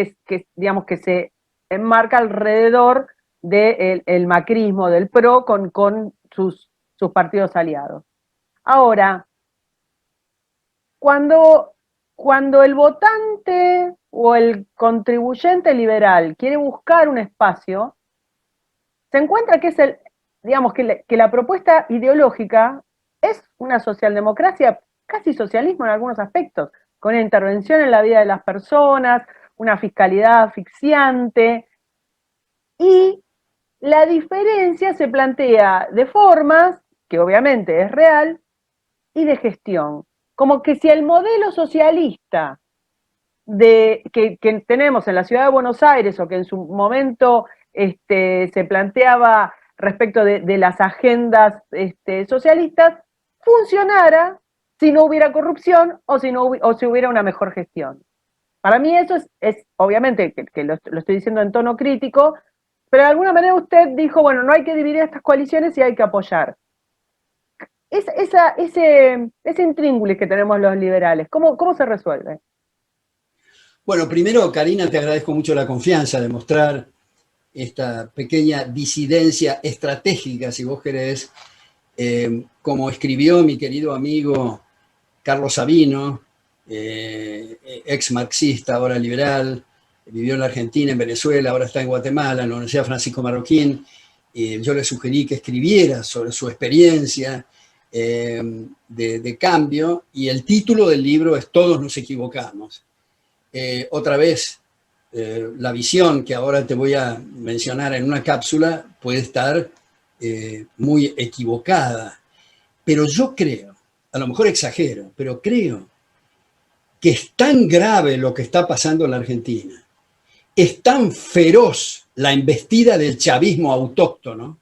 digamos, que se enmarca alrededor del el macrismo, del PRO, con sus partidos aliados. Ahora, cuando, cuando el votante o el contribuyente liberal quiere buscar un espacio, se encuentra que digamos, que la propuesta ideológica es una socialdemocracia, casi socialismo en algunos aspectos, con una intervención en la vida de las personas, una fiscalidad asfixiante, y la diferencia se plantea de formas, que obviamente es real, y de gestión. Como que si el modelo socialista que tenemos en la ciudad de Buenos Aires, o que en su momento se planteaba respecto de las agendas socialistas, funcionara si no hubiera corrupción o si hubiera una mejor gestión. Para mí eso es obviamente, que lo estoy diciendo en tono crítico, pero de alguna manera usted dijo, bueno, no hay que dividir estas coaliciones y hay que apoyar. Ese intríngulis que tenemos los liberales, ¿cómo se resuelve? Bueno, primero, Karina, te agradezco mucho la confianza de mostrar esta pequeña disidencia estratégica, si vos querés, como escribió mi querido amigo Carlos Sabino, ex marxista, ahora liberal, vivió en la Argentina, en Venezuela, ahora está en Guatemala, en la Universidad Francisco Marroquín. Yo le sugerí que escribiera sobre su experiencia de cambio, y el título del libro es Todos nos equivocamos. Otra vez, la visión que ahora te voy a mencionar en una cápsula puede estar muy equivocada, pero yo creo, a lo mejor exagero, pero creo que es tan grave lo que está pasando en la Argentina, es tan feroz la embestida del chavismo autóctono,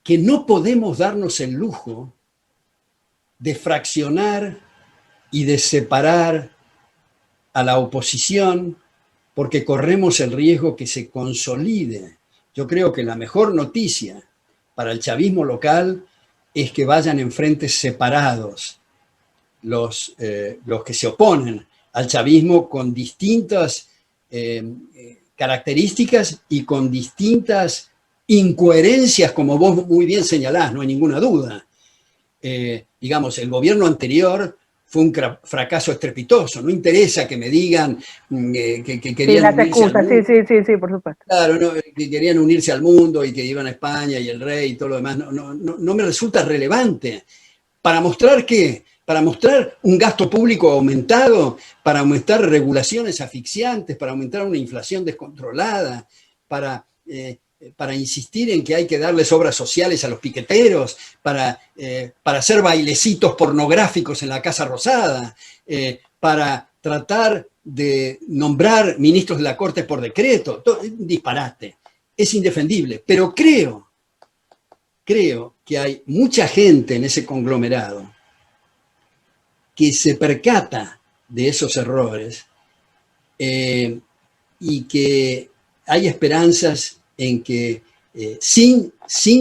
que no podemos darnos el lujo de fraccionar y de separar a la oposición, porque corremos el riesgo que se consolide. Yo creo que la mejor noticia para el chavismo local es que vayan en frentes separados los que se oponen al chavismo, con distintas características y con distintas incoherencias, como vos muy bien señalás, no hay ninguna duda. Digamos, el gobierno anterior fue un fracaso estrepitoso. No interesa que me digan que querían unirse al mundo. Sí, por supuesto. Claro, no, que querían unirse al mundo y que iban a España y el rey y todo lo demás. No me resulta relevante. ¿Para mostrar qué? Para mostrar un gasto público aumentado, para aumentar regulaciones asfixiantes, para aumentar una inflación descontrolada, para insistir en que hay que darles obras sociales a los piqueteros, para hacer bailecitos pornográficos en la Casa Rosada, para tratar de nombrar ministros de la Corte por decreto. Todo, es un disparate, es indefendible, pero creo que hay mucha gente en ese conglomerado que se percata de esos errores, y que hay esperanzas en que sin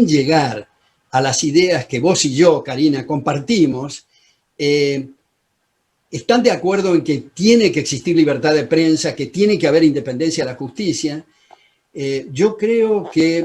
llegar a las ideas que vos y yo, Karina, compartimos, están de acuerdo en que tiene que existir libertad de prensa, que tiene que haber independencia de la justicia. Yo creo que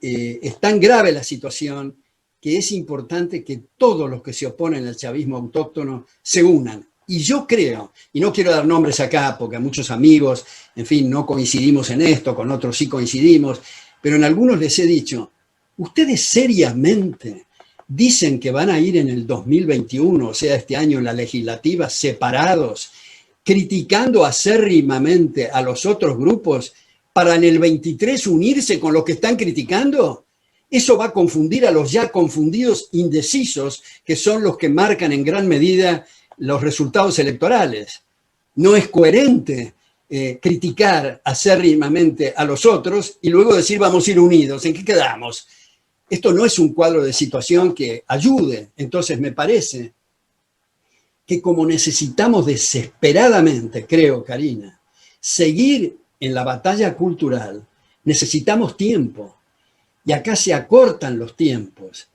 es tan grave la situación que es importante que todos los que se oponen al chavismo autóctono se unan. Y yo creo, y no quiero dar nombres acá porque a muchos amigos, en fin, no coincidimos en esto, con otros sí coincidimos, pero en algunos les he dicho, ustedes seriamente dicen que van a ir en el 2021, o sea, este año en la legislativa, separados, criticando acérrimamente a los otros grupos para en el 23 unirse con los que están criticando. Eso va a confundir a los ya confundidos indecisos, que son los que marcan en gran medida los resultados electorales. No es coherente criticar acérrimamente a los otros y luego decir vamos a ir unidos. ¿En qué quedamos? Esto no es un cuadro de situación que ayude. Entonces me parece que como necesitamos desesperadamente, creo, Karina, seguir en la batalla cultural, necesitamos tiempo. Y acá se acortan los tiempos.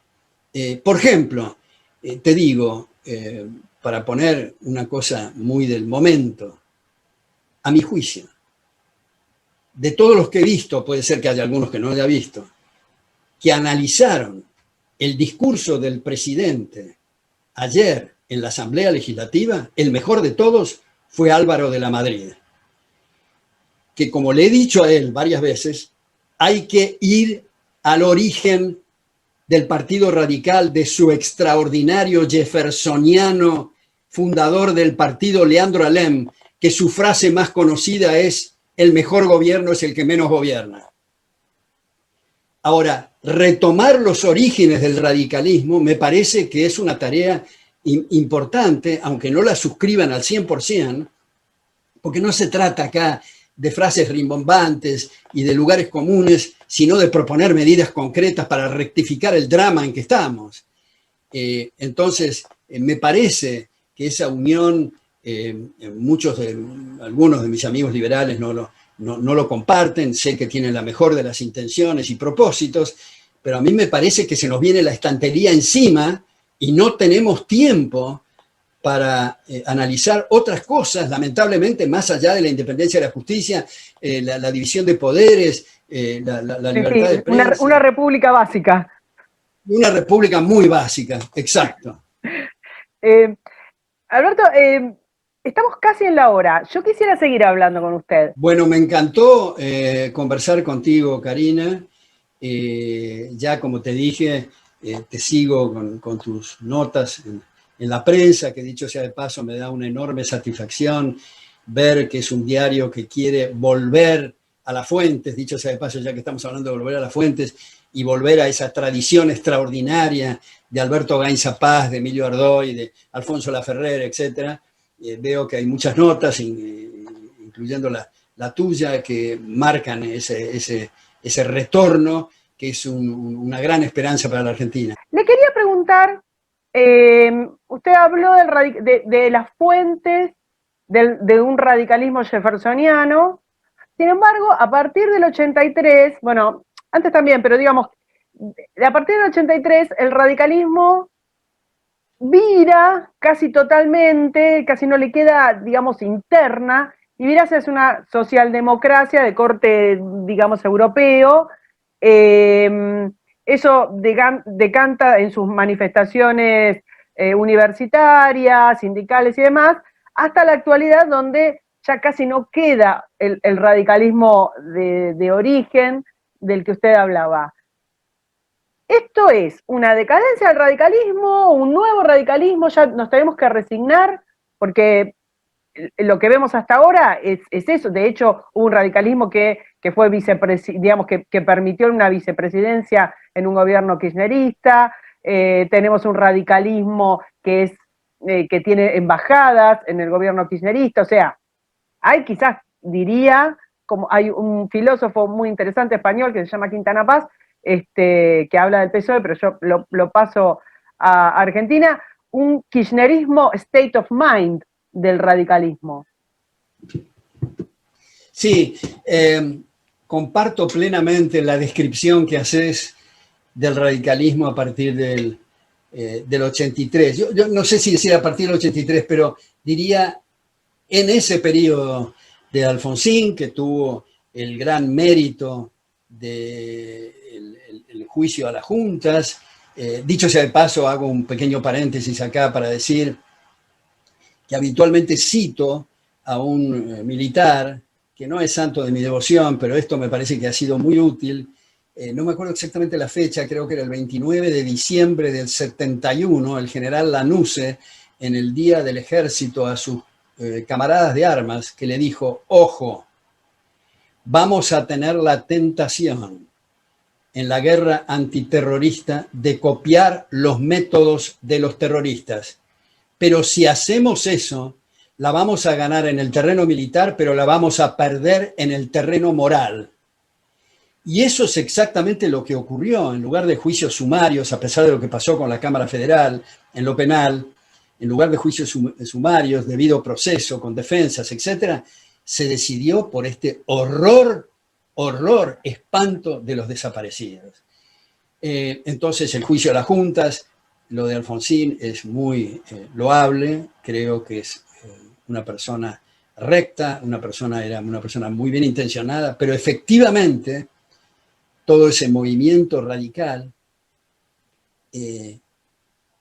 Por ejemplo, te digo, para poner una cosa muy del momento, a mi juicio, de todos los que he visto, puede ser que haya algunos que no haya visto, que analizaron el discurso del presidente ayer en la Asamblea Legislativa, el mejor de todos fue Álvaro de la Madrid, que como le he dicho a él varias veces, hay que ir al origen del Partido Radical, de su extraordinario jeffersoniano fundador del partido, Leandro Alem, que su frase más conocida es: el mejor gobierno es el que menos gobierna. Ahora, retomar los orígenes del radicalismo me parece que es una tarea importante, aunque no la suscriban al 100%, porque no se trata acá de frases rimbombantes y de lugares comunes, sino de proponer medidas concretas para rectificar el drama en que estamos. Entonces, me parece que esa unión, algunos de mis amigos liberales no lo comparten, sé que tienen la mejor de las intenciones y propósitos, pero a mí me parece que se nos viene la estantería encima y no tenemos tiempo para analizar otras cosas, lamentablemente, más allá de la independencia de la justicia, la división de poderes, la libertad de prensa. Una república básica. Una república muy básica, exacto. Alberto, estamos casi en la hora. Yo quisiera seguir hablando con usted. Bueno, me encantó conversar contigo, Karina. Ya como te dije, te sigo con tus notas en la prensa, que dicho sea de paso me da una enorme satisfacción ver que es un diario que quiere volver a las fuentes, dicho sea de paso, ya que estamos hablando de volver a las fuentes, y volver a esa tradición extraordinaria de Alberto Gainza Paz, de Emilio Ardoy, de Alfonso Laferrer, etc. Veo que hay muchas notas, incluyendo la tuya, que marcan ese retorno, que es una gran esperanza para la Argentina. Le quería preguntar, usted habló de las fuentes de un radicalismo jeffersoniano. Sin embargo, a partir del 83, bueno, antes también, pero digamos, a partir del 83, el radicalismo vira casi totalmente, casi no le queda, digamos, interna, y vira hacia una socialdemocracia de corte, digamos, europeo. Eso decanta en sus manifestaciones universitarias, sindicales y demás, hasta la actualidad, donde ya casi no queda el radicalismo de origen del que usted hablaba. ¿Esto es una decadencia del radicalismo, un nuevo radicalismo? ¿Ya nos tenemos que resignar? Porque lo que vemos hasta ahora es eso. De hecho, hubo un radicalismo que fue digamos, que permitió una vicepresidencia en un gobierno kirchnerista. Tenemos un radicalismo que tiene embajadas en el gobierno kirchnerista. O sea, hay quizás, diría, como hay un filósofo muy interesante español que se llama Quintana Paz, que habla del PSOE, pero yo lo paso a Argentina, un kirchnerismo state of mind del radicalismo. Sí, comparto plenamente la descripción que haces del radicalismo a partir del 83. Yo no sé si decir a partir del 83, pero diría en ese periodo de Alfonsín, que tuvo el gran mérito del juicio a las juntas. Dicho sea de paso, hago un pequeño paréntesis acá para decir que habitualmente cito a un militar, que no es santo de mi devoción, pero esto me parece que ha sido muy útil. No me acuerdo exactamente la fecha, creo que era el 29 de diciembre del 71, el general Lanusse, en el Día del Ejército, a sus camaradas de armas, que le dijo: ojo, vamos a tener la tentación en la guerra antiterrorista de copiar los métodos de los terroristas. Pero si hacemos eso, la vamos a ganar en el terreno militar, pero la vamos a perder en el terreno moral. Y eso es exactamente lo que ocurrió. En lugar de juicios sumarios, a pesar de lo que pasó con la Cámara Federal, en lo penal, en lugar de juicios sumarios, debido proceso, con defensas, etcétera, se decidió por este horror, espanto de los desaparecidos. Entonces, el juicio a las juntas, lo de Alfonsín es muy loable, creo que es una persona recta, era una persona muy bien intencionada, pero efectivamente todo ese movimiento radical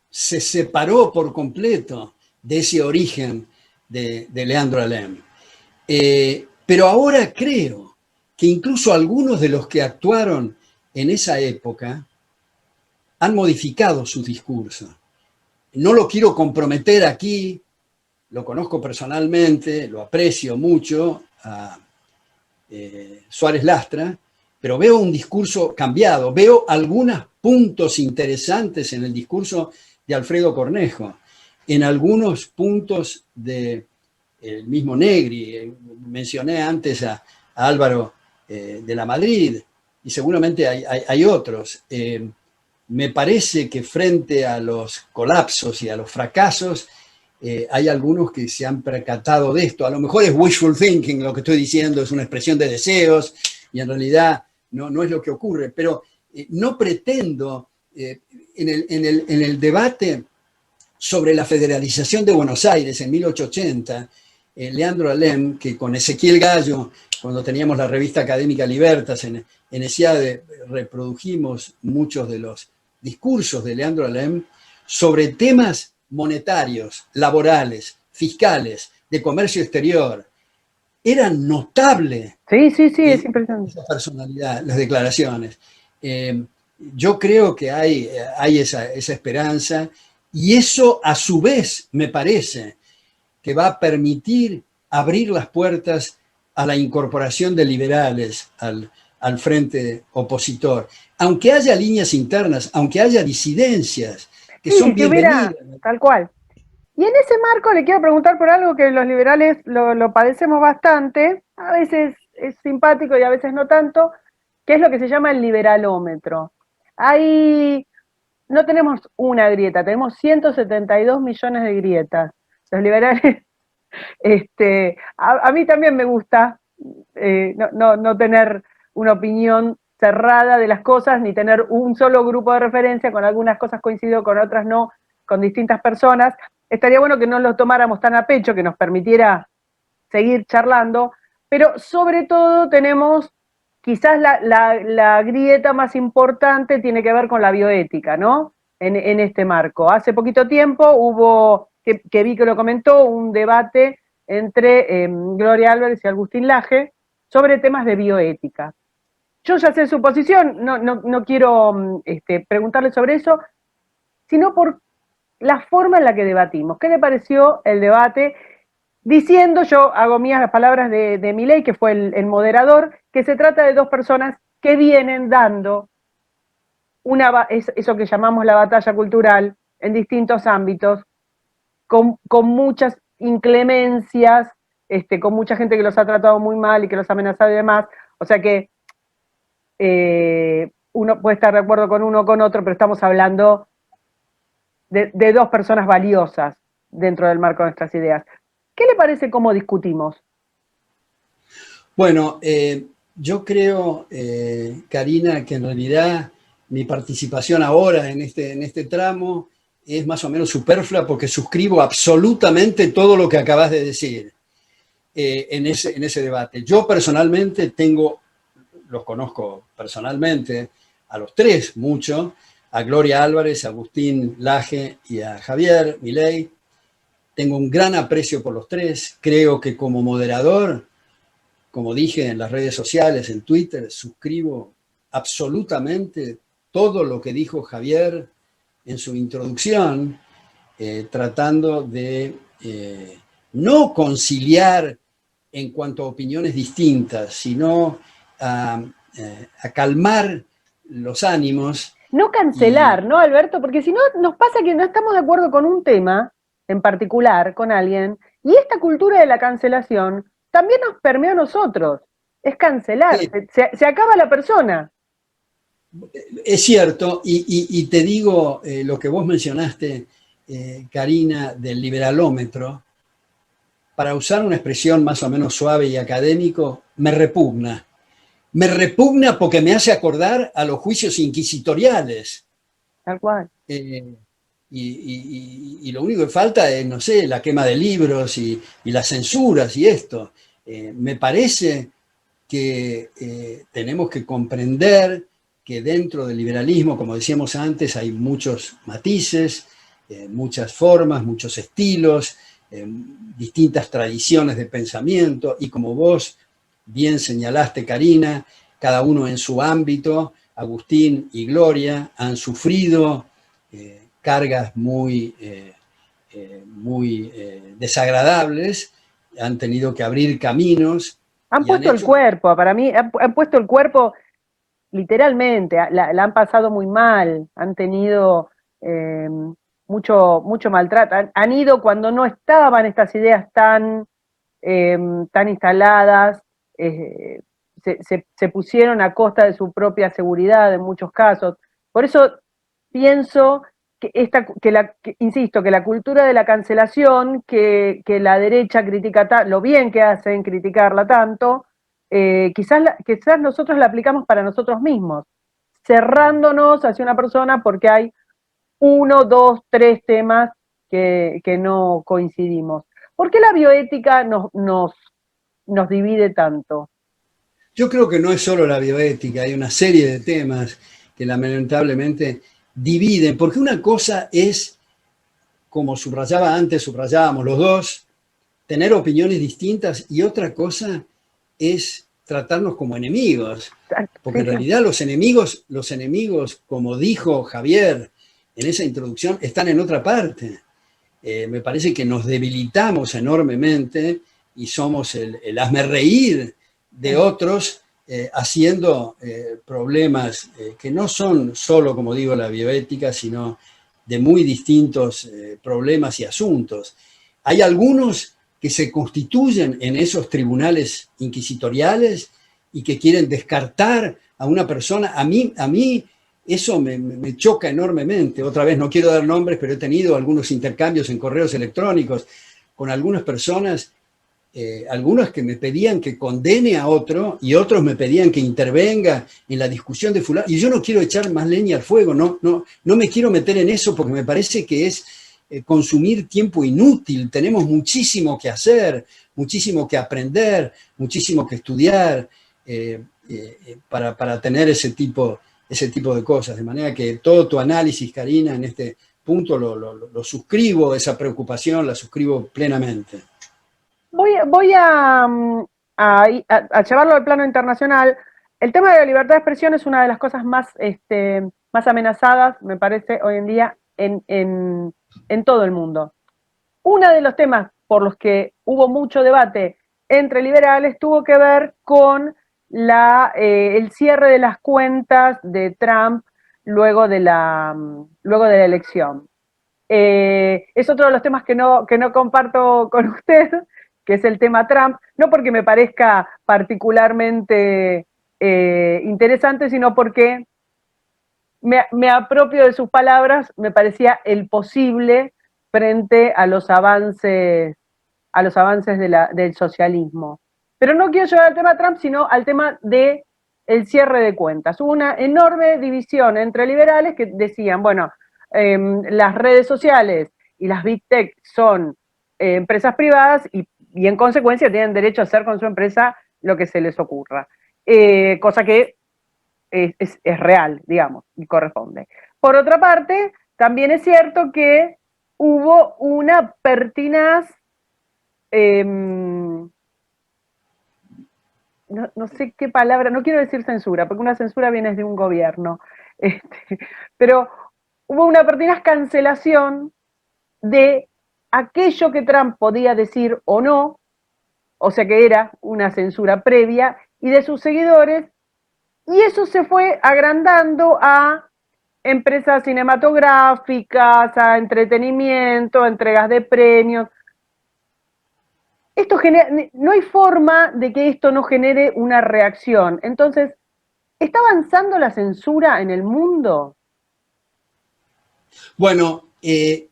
se separó por completo de ese origen de Leandro Alem. Pero ahora creo que incluso algunos de los que actuaron en esa época han modificado su discurso. No lo quiero comprometer aquí, lo conozco personalmente, lo aprecio mucho a Suárez Lastra, pero veo un discurso cambiado, veo algunos puntos interesantes en el discurso de Alfredo Cornejo, en algunos puntos del mismo Negri. Mencioné antes a Álvaro de la Madrid, y seguramente hay otros. Me parece que frente a los colapsos y a los fracasos, hay algunos que se han percatado de esto. A lo mejor es wishful thinking lo que estoy diciendo, es una expresión de deseos, y en realidad no es lo que ocurre, pero no pretendo, en el debate sobre la federalización de Buenos Aires en 1880, Leandro Alem, que con Ezequiel Gallo, cuando teníamos la revista académica Libertas en ESIADE, reprodujimos muchos de los discursos de Leandro Alem sobre temas monetarios, laborales, fiscales, de comercio exterior. Era notable. Sí, es impresionante. Esa personalidad, las declaraciones. Yo creo que hay esa esperanza, y eso a su vez me parece que va a permitir abrir las puertas a la incorporación de liberales al frente opositor. Aunque haya líneas internas, aunque haya disidencias, que son bienvenidas. Tal cual. Y en ese marco le quiero preguntar por algo que los liberales lo padecemos bastante, a veces es simpático y a veces no tanto, que es lo que se llama el liberalómetro. Ahí no tenemos una grieta, tenemos 172 millones de grietas. Los liberales, a mí también me gusta no tener una opinión cerrada de las cosas, ni tener un solo grupo de referencia, con algunas cosas coincido, con otras no, con distintas personas. Estaría bueno que no lo tomáramos tan a pecho, que nos permitiera seguir charlando, pero sobre todo tenemos, quizás la grieta más importante tiene que ver con la bioética, ¿no? En este marco. Hace poquito tiempo hubo, que vi que lo comentó, un debate entre Gloria Álvarez y Agustín Laje sobre temas de bioética. Yo ya sé su posición, no quiero preguntarle sobre eso, sino por la forma en la que debatimos. ¿Qué le pareció el debate? Diciendo, yo hago mías las palabras de Milei, que fue el moderador, que se trata de dos personas que vienen dando eso que llamamos la batalla cultural en distintos ámbitos, con muchas inclemencias, con mucha gente que los ha tratado muy mal y que los ha amenazado y demás. O sea que uno puede estar de acuerdo con uno o con otro, pero estamos hablando de dos personas valiosas dentro del marco de nuestras ideas. ¿Qué le parece cómo discutimos? Bueno, yo creo, Karina, que en realidad mi participación ahora en este tramo es más o menos superflua, porque suscribo absolutamente todo lo que acabas de decir en ese debate. Yo personalmente los conozco personalmente, a los tres mucho, a Gloria Álvarez, a Agustín Laje y a Javier Milei. Tengo un gran aprecio por los tres. Creo que como moderador, como dije en las redes sociales, en Twitter, suscribo absolutamente todo lo que dijo Javier en su introducción, tratando de no conciliar en cuanto a opiniones distintas, sino a calmar los ánimos. No cancelar, ¿no, Alberto? Porque si no, nos pasa que no estamos de acuerdo con un tema en particular, con alguien, Y esta cultura de la cancelación también nos permeó a nosotros. Es cancelar, se acaba la persona. Es cierto, y te digo lo que vos mencionaste, Karina, del liberalómetro, para usar una expresión más o menos suave y académico, me repugna. Me repugna porque me hace acordar a los juicios inquisitoriales. Tal cual. Y lo único que falta es, no sé, la quema de libros y las censuras y esto. Me parece que tenemos que comprender que dentro del liberalismo, como decíamos antes, hay muchos matices, muchas formas, muchos estilos, distintas tradiciones de pensamiento, y como vos bien señalaste, Karina, cada uno en su ámbito, Agustín y Gloria han sufrido cargas muy desagradables, han tenido que abrir caminos. Han Y han puesto el hecho cuerpo, para mí, han puesto el cuerpo literalmente, la han pasado muy mal, han tenido eh, mucho maltrato, han ido cuando no estaban estas ideas tan instaladas, eh, se pusieron a costa de su propia seguridad en muchos casos. Por eso pienso insisto, que la cultura de la cancelación, que la derecha critica lo bien que hacen criticarla tanto, quizás nosotros la aplicamos para nosotros mismos, cerrándonos hacia una persona porque hay uno, dos, tres temas que no coincidimos. ¿Por qué la bioética nos divide tanto? Yo creo que no es solo la bioética, hay una serie de temas que lamentablemente dividen, porque una cosa es, como subrayaba antes, subrayábamos los dos, tener opiniones distintas, y otra cosa es tratarnos como enemigos, porque en realidad los enemigos, como dijo Javier en esa introducción, están en otra parte. Me parece que nos debilitamos enormemente y somos el hazmerreír de otros, haciendo problemas que no son solo, como digo, la bioética, sino de muy distintos problemas y asuntos. Hay algunos que se constituyen en esos tribunales inquisitoriales y que quieren descartar a una persona. A mí eso me choca enormemente. Otra vez, no quiero dar nombres, pero he tenido algunos intercambios en correos electrónicos con algunas personas, algunos que me pedían que condene a otro y otros me pedían que intervenga en la discusión de fulano. Y yo no quiero echar más leña al fuego, no me quiero meter en eso porque me parece que es consumir tiempo inútil. Tenemos muchísimo que hacer, muchísimo que aprender, muchísimo que estudiar para tener ese tipo de cosas. De manera que todo tu análisis, Karina, en este punto lo suscribo, esa preocupación la suscribo plenamente. Voy a llevarlo al plano internacional. El tema de la libertad de expresión es una de las cosas más amenazadas, me parece, hoy en día en todo el mundo. Uno de los temas por los que hubo mucho debate entre liberales tuvo que ver con el cierre de las cuentas de Trump luego de la elección. Es otro de los temas que no comparto con usted, que es el tema Trump, no porque me parezca particularmente interesante, sino porque me apropio de sus palabras, me parecía el posible frente a los avances del socialismo. Pero no quiero llevar al tema Trump, sino al tema de el cierre de cuentas. Hubo una enorme división entre liberales que decían, bueno, las redes sociales y las big tech son empresas privadas y en consecuencia tienen derecho a hacer con su empresa lo que se les ocurra. Cosa que es real, digamos, y corresponde. Por otra parte, también es cierto que hubo una pertinaz, no sé qué palabra, no quiero decir censura, porque una censura viene de un gobierno, pero hubo una pertinaz cancelación de aquello que Trump podía decir o no, o sea que era una censura previa, y de sus seguidores, y eso se fue agrandando a empresas cinematográficas, a entretenimiento, a entregas de premios. no hay forma de que esto no genere una reacción. Entonces, ¿está avanzando la censura en el mundo? Bueno,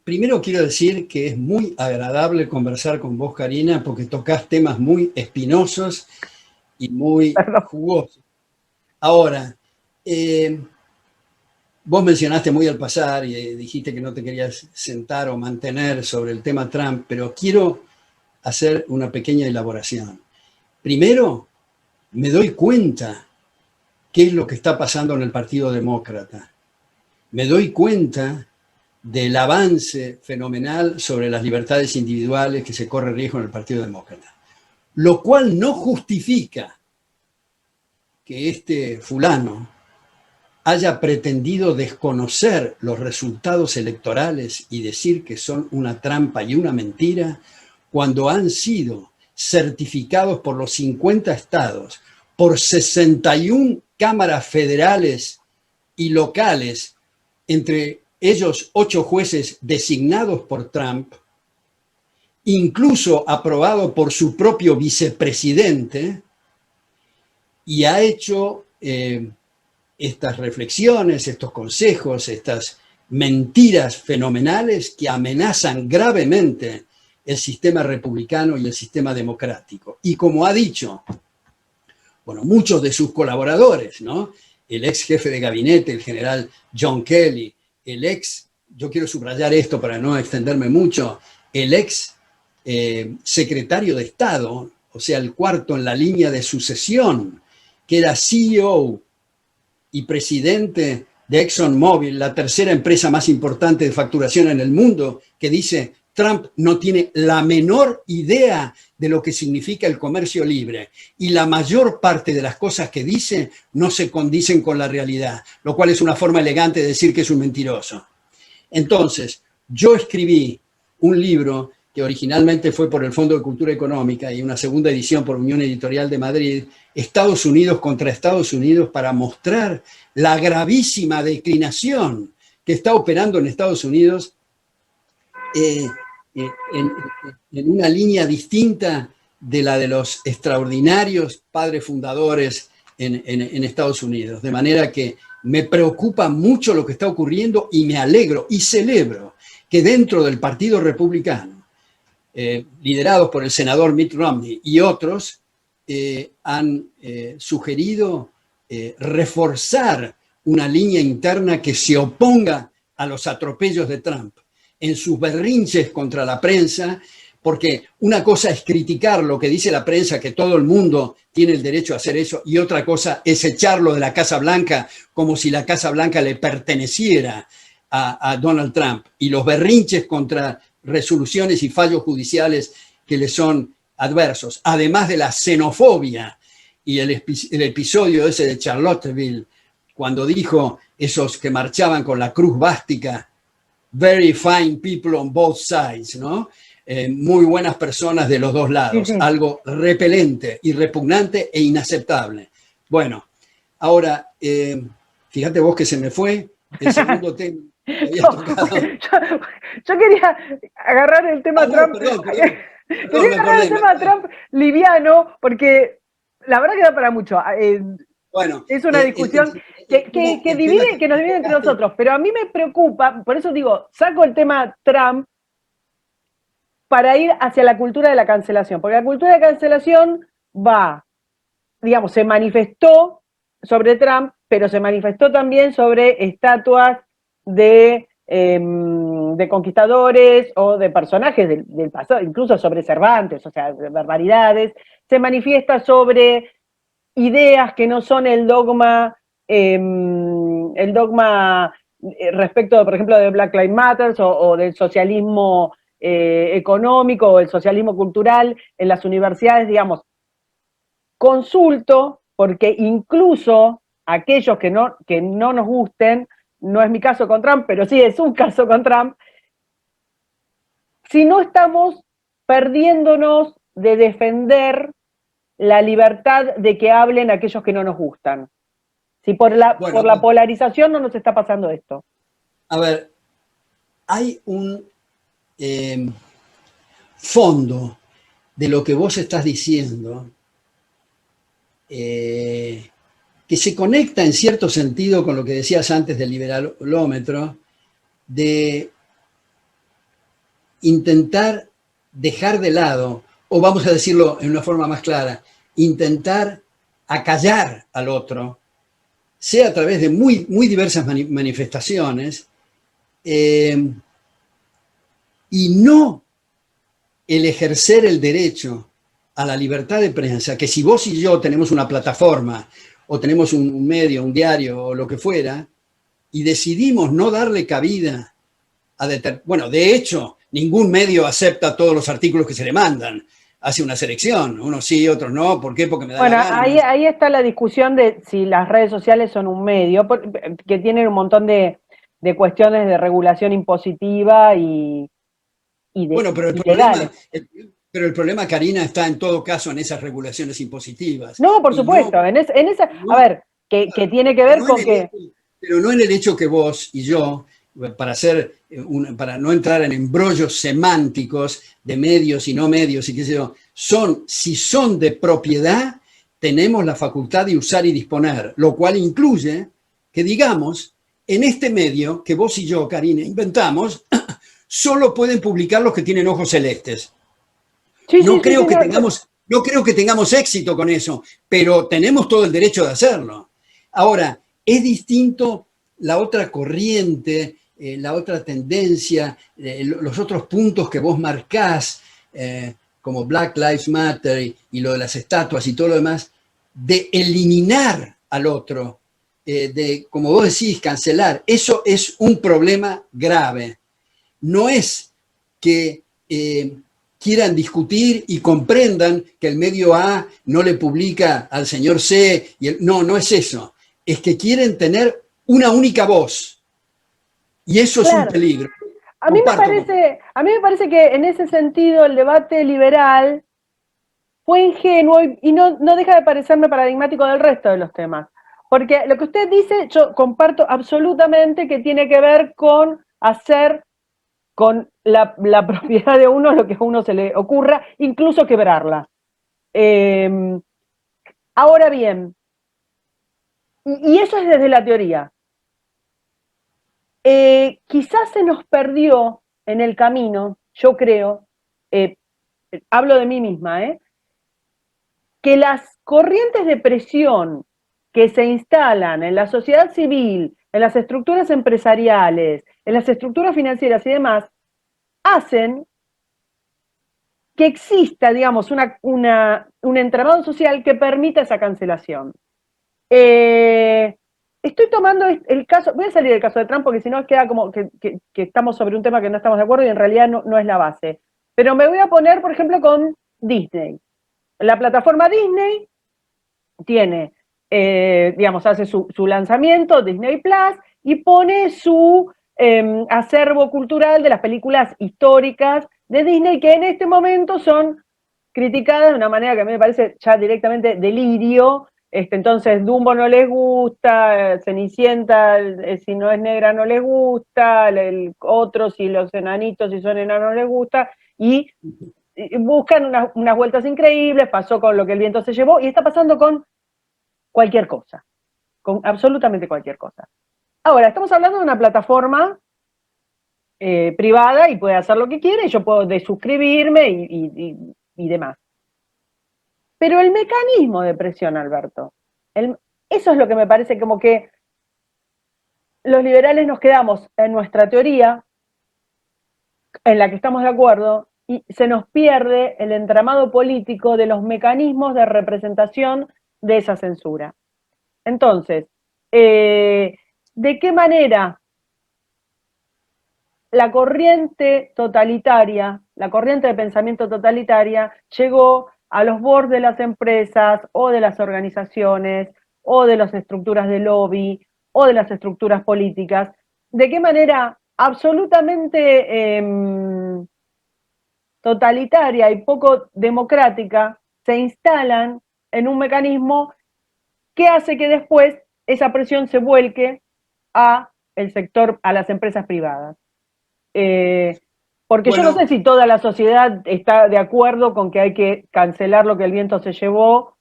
primero quiero decir que es muy agradable conversar con vos, Karina, porque tocas temas muy espinosos y muy Perdón. jugosos. Ahora, eh, vos mencionaste muy al pasar y dijiste que no te querías sentar o mantener sobre el tema Trump, pero quiero hacer una pequeña elaboración. Primero, me doy cuenta qué es lo que está pasando en el Partido Demócrata. Me doy cuenta del avance fenomenal sobre las libertades individuales que se corre riesgo en el Partido Demócrata. Lo cual no justifica que este fulano haya pretendido desconocer los resultados electorales y decir que son una trampa y una mentira cuando han sido certificados por los 50 estados, por 61 cámaras federales y locales, entre ellos 8 jueces designados por Trump, incluso aprobado por su propio vicepresidente, y ha hecho estas reflexiones, estos consejos, estas mentiras fenomenales que amenazan gravemente el sistema republicano y el sistema democrático. Y como ha dicho, bueno, muchos de sus colaboradores, ¿no? El ex jefe de gabinete, el general John Kelly, yo quiero subrayar esto para no extenderme mucho, el ex secretario de Estado, o sea, el cuarto en la línea de sucesión, que era CEO y presidente de ExxonMobil, la tercera empresa más importante de facturación en el mundo, que dice Trump no tiene la menor idea de lo que significa el comercio libre y la mayor parte de las cosas que dice no se condicen con la realidad, lo cual es una forma elegante de decir que es un mentiroso. Entonces, yo escribí un libro que originalmente fue por el Fondo de Cultura Económica y una segunda edición por Unión Editorial de Madrid, Estados Unidos contra Estados Unidos, para mostrar la gravísima declinación que está operando en Estados Unidos en una línea distinta de la de los extraordinarios padres fundadores en Estados Unidos. De manera que me preocupa mucho lo que está ocurriendo y me alegro y celebro que dentro del Partido Republicano, liderados por el senador Mitt Romney y otros, han sugerido reforzar una línea interna que se oponga a los atropellos de Trump en sus berrinches contra la prensa, porque una cosa es criticar lo que dice la prensa, que todo el mundo tiene el derecho a hacer eso, y otra cosa es echarlo de la Casa Blanca como si la Casa Blanca le perteneciera a Donald Trump, y los berrinches contra resoluciones y fallos judiciales que le son adversos, además de la xenofobia y el episodio ese de Charlottesville, cuando dijo esos que marchaban con la cruz bástica, very fine people on both sides, ¿no? Muy buenas personas de los dos lados, Sí. algo repelente y repugnante e inaceptable. Bueno, ahora, fíjate vos que se me fue el segundo tema que había tocado. Yo quería agarrar el tema Trump. Perdón, Quería agarrar el tema Trump liviano, porque la verdad que da para mucho. Bueno, es una discusión que divide, que nos divide entre nosotros, pero a mí me preocupa, por eso digo, saco el tema Trump para ir hacia la cultura de la cancelación, porque la cultura de cancelación va, digamos, se manifestó sobre Trump, pero se manifestó también sobre estatuas de conquistadores o de personajes del pasado, incluso sobre Cervantes, o sea, barbaridades. Se manifiesta sobre ideas que no son el dogma respecto, por ejemplo, de Black Lives Matter o del socialismo económico o el socialismo cultural en las universidades, digamos. Consulto, porque incluso aquellos que no nos gusten, no es mi caso con Trump, pero sí es un caso con Trump, si no estamos perdiéndonos de defender la libertad de que hablen aquellos que no nos gustan. Si por la polarización no nos está pasando esto. A ver, hay un fondo de lo que vos estás diciendo, que se conecta en cierto sentido con lo que decías antes del liberalómetro, de intentar dejar de lado, o vamos a decirlo en una forma más clara, intentar acallar al otro, sea a través de muy, muy diversas manifestaciones, y no el ejercer el derecho a la libertad de prensa, que si vos y yo tenemos una plataforma, o tenemos un medio, un diario, o lo que fuera, y decidimos no darle cabida a bueno, de hecho, ningún medio acepta todos los artículos que se le mandan. Hace una selección, unos sí, otros no. ¿Por qué? Porque me da la Bueno, gana. ahí está la discusión de si las redes sociales son un medio, que tienen un montón de cuestiones de regulación impositiva Bueno, y legales. pero el problema, Karina, está en todo caso en esas regulaciones impositivas. No, por Y no, supuesto, en esa, a no, ver, que tiene que pero ver no en con el que, hecho, pero no en el hecho que vos y yo, para no entrar en embrollos semánticos de medios y no medios y qué sé yo, si son de propiedad, tenemos la facultad de usar y disponer, lo cual incluye que digamos, en este medio que vos y yo, Karina, inventamos, solo pueden publicar los que tienen ojos celestes. sí, sí, sí, sí, no, No creo que tengamos éxito con eso, pero tenemos todo el derecho de hacerlo. Ahora, es distinto la otra corriente, la otra tendencia, los otros puntos que vos marcás, como Black Lives Matter y lo de las estatuas y todo lo demás, de eliminar al otro, de, como vos decís, cancelar. Eso es un problema grave. No es que quieran discutir y comprendan que el medio A no le publica al señor C. No, no es eso. Es que quieren tener una única voz. Y eso es un claro. peligro. A mí Comparto con vos. a mí me parece que en ese sentido el debate liberal fue ingenuo y no deja de parecerme paradigmático del resto de los temas. Porque lo que usted dice, yo comparto absolutamente que tiene que ver con hacer con la propiedad de uno lo que a uno se le ocurra, incluso quebrarla. Ahora bien, y eso es desde la teoría. Quizás se nos perdió en el camino, yo creo, hablo de mí misma, que las corrientes de presión que se instalan en la sociedad civil, en las estructuras empresariales, en las estructuras financieras y demás, hacen que exista, digamos, un entramado social que permita esa cancelación. Estoy tomando el caso, voy a salir del caso de Trump porque si no queda como que estamos sobre un tema que no estamos de acuerdo y en realidad no es la base. Pero me voy a poner, por ejemplo, con Disney. La plataforma Disney tiene, digamos, hace su lanzamiento, Disney Plus, y pone su acervo cultural de las películas históricas de Disney que en este momento son criticadas de una manera que a mí me parece ya directamente delirio. Entonces, Dumbo no les gusta, Cenicienta, si no es negra no les gusta, el otro, si los enanitos, si son enanos, no les gusta, y buscan unas vueltas increíbles, pasó con Lo que el viento se llevó, y está pasando con cualquier cosa, con absolutamente cualquier cosa. Ahora, estamos hablando de una plataforma privada y puede hacer lo que quiere, y yo puedo desuscribirme y demás. Pero el mecanismo de presión, Alberto, eso es lo que me parece como que los liberales nos quedamos en nuestra teoría, en la que estamos de acuerdo, y se nos pierde el entramado político de los mecanismos de representación de esa censura. Entonces, ¿de qué manera la corriente totalitaria, la corriente de pensamiento totalitaria llegó a los bordes de las empresas o de las organizaciones o de las estructuras de lobby o de las estructuras políticas? ¿De qué manera absolutamente totalitaria y poco democrática se instalan en un mecanismo que hace que después esa presión se vuelque a el sector, a las empresas privadas? Porque yo no sé si toda la sociedad está de acuerdo con que hay que cancelar lo que el viento se llevó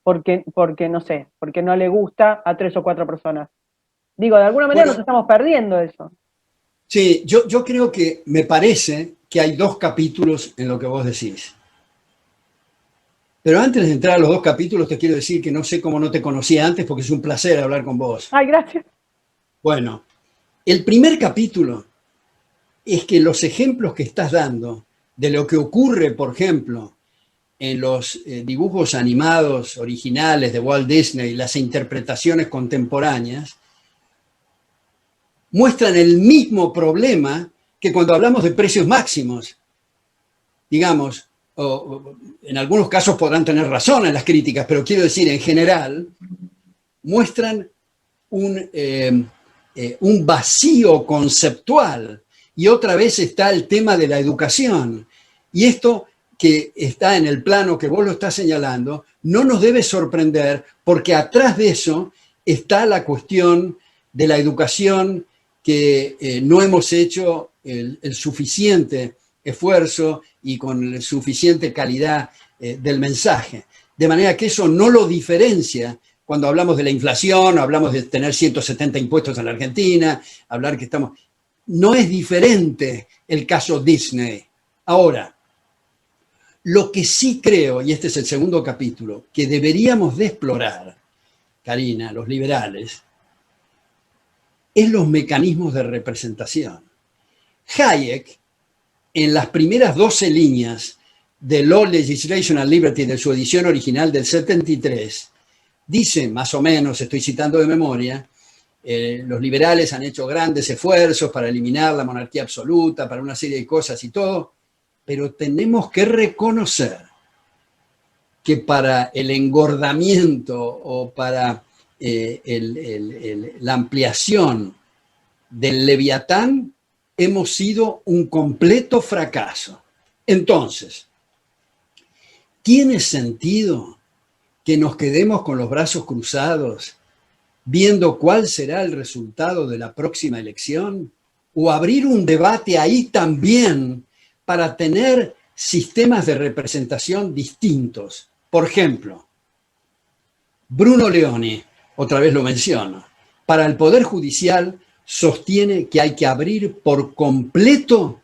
porque no sé, porque no le gusta a 3 o 4 personas. Digo, de alguna manera nos estamos perdiendo eso. Sí, yo creo que me parece que hay 2 capítulos en lo que vos decís. Pero antes de entrar a los 2 capítulos, te quiero decir que no sé cómo no te conocía antes, porque es un placer hablar con vos. Ay, gracias. Bueno, el primer capítulo es que los ejemplos que estás dando de lo que ocurre, por ejemplo, en los dibujos animados originales de Walt Disney, las interpretaciones contemporáneas, muestran el mismo problema que cuando hablamos de precios máximos. Digamos, o en algunos casos podrán tener razón en las críticas, pero quiero decir, en general, muestran un vacío conceptual. Y otra vez está el tema de la educación. Y esto que está en el plano que vos lo estás señalando, no nos debe sorprender, porque atrás de eso está la cuestión de la educación que no hemos hecho el suficiente esfuerzo y con suficiente calidad del mensaje. De manera que eso no lo diferencia cuando hablamos de la inflación, hablamos de tener 170 impuestos en la Argentina, hablar que estamos... No es diferente el caso Disney. Ahora, lo que sí creo, y este es el segundo capítulo, que deberíamos de explorar, Karina, los liberales, es los mecanismos de representación. Hayek, en las primeras 12 líneas de Law, Legislation and Liberty de su edición original del 73, dice, más o menos, estoy citando de memoria, los liberales han hecho grandes esfuerzos para eliminar la monarquía absoluta, para una serie de cosas y todo, pero tenemos que reconocer que para el engordamiento o para la ampliación del Leviatán hemos sido un completo fracaso. Entonces, ¿tiene sentido que nos quedemos con los brazos cruzados viendo cuál será el resultado de la próxima elección? ¿O abrir un debate ahí también para tener sistemas de representación distintos? Por ejemplo, Bruno Leoni, otra vez lo menciono, para el Poder Judicial sostiene que hay que abrir por completo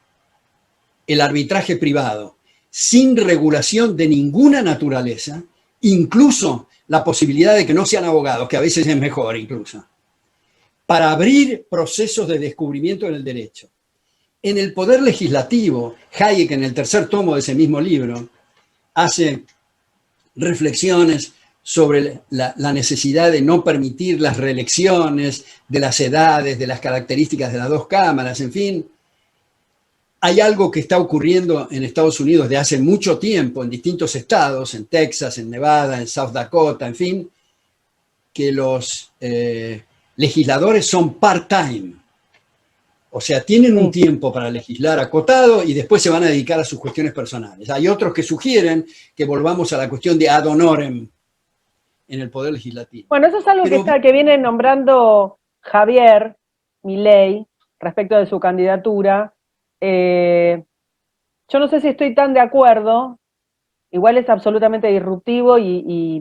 el arbitraje privado, sin regulación de ninguna naturaleza, incluso la posibilidad de que no sean abogados, que a veces es mejor incluso, para abrir procesos de descubrimiento en el derecho. En el Poder Legislativo, Hayek, en el tercer tomo de ese mismo libro, hace reflexiones sobre la necesidad de no permitir las reelecciones, de las edades, de las características de las 2 cámaras, en fin. Hay algo que está ocurriendo en Estados Unidos de hace mucho tiempo, en distintos estados, en Texas, en Nevada, en South Dakota, en fin, que los legisladores son part-time. O sea, tienen un tiempo para legislar acotado y después se van a dedicar a sus cuestiones personales. Hay otros que sugieren que volvamos a la cuestión de ad honorem en el Poder Legislativo. Bueno, eso es algo que viene nombrando Javier Milei respecto de su candidatura. Yo no sé si estoy tan de acuerdo, igual es absolutamente disruptivo y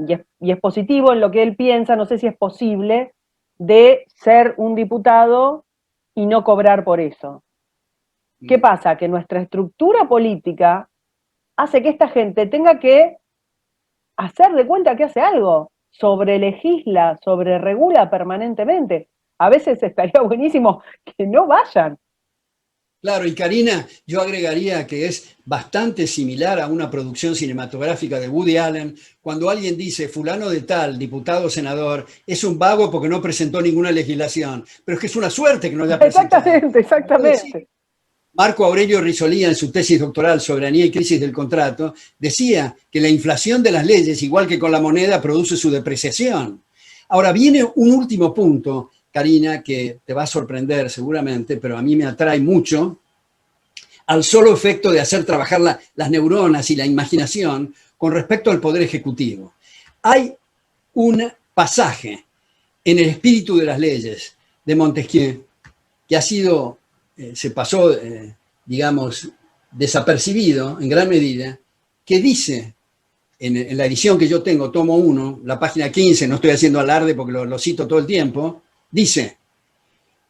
es positivo en lo que él piensa, no sé si es posible de ser un diputado y no cobrar por eso. ¿Qué pasa? Que nuestra estructura política hace que esta gente tenga que hacer de cuenta que hace algo, sobre legisla, sobre regula permanentemente. A veces estaría buenísimo que no vayan. Claro, y Karina, yo agregaría que es bastante similar a una producción cinematográfica de Woody Allen, cuando alguien dice, fulano de tal, diputado o senador, es un vago porque no presentó ninguna legislación, pero es que es una suerte que no haya presentado. Exactamente. Marco Aurelio Risolía, en su tesis doctoral Soberanía y crisis del contrato, decía que la inflación de las leyes, igual que con la moneda, produce su depreciación. Ahora viene un último punto, Karina, que te va a sorprender seguramente, pero a mí me atrae mucho, al solo efecto de hacer trabajar las neuronas y la imaginación con respecto al Poder Ejecutivo. Hay un pasaje en el espíritu de las leyes de Montesquieu que ha sido, se pasó digamos, desapercibido en gran medida, que dice en la edición que yo tengo, tomo 1, la página 15, no estoy haciendo alarde porque lo cito todo el tiempo, dice: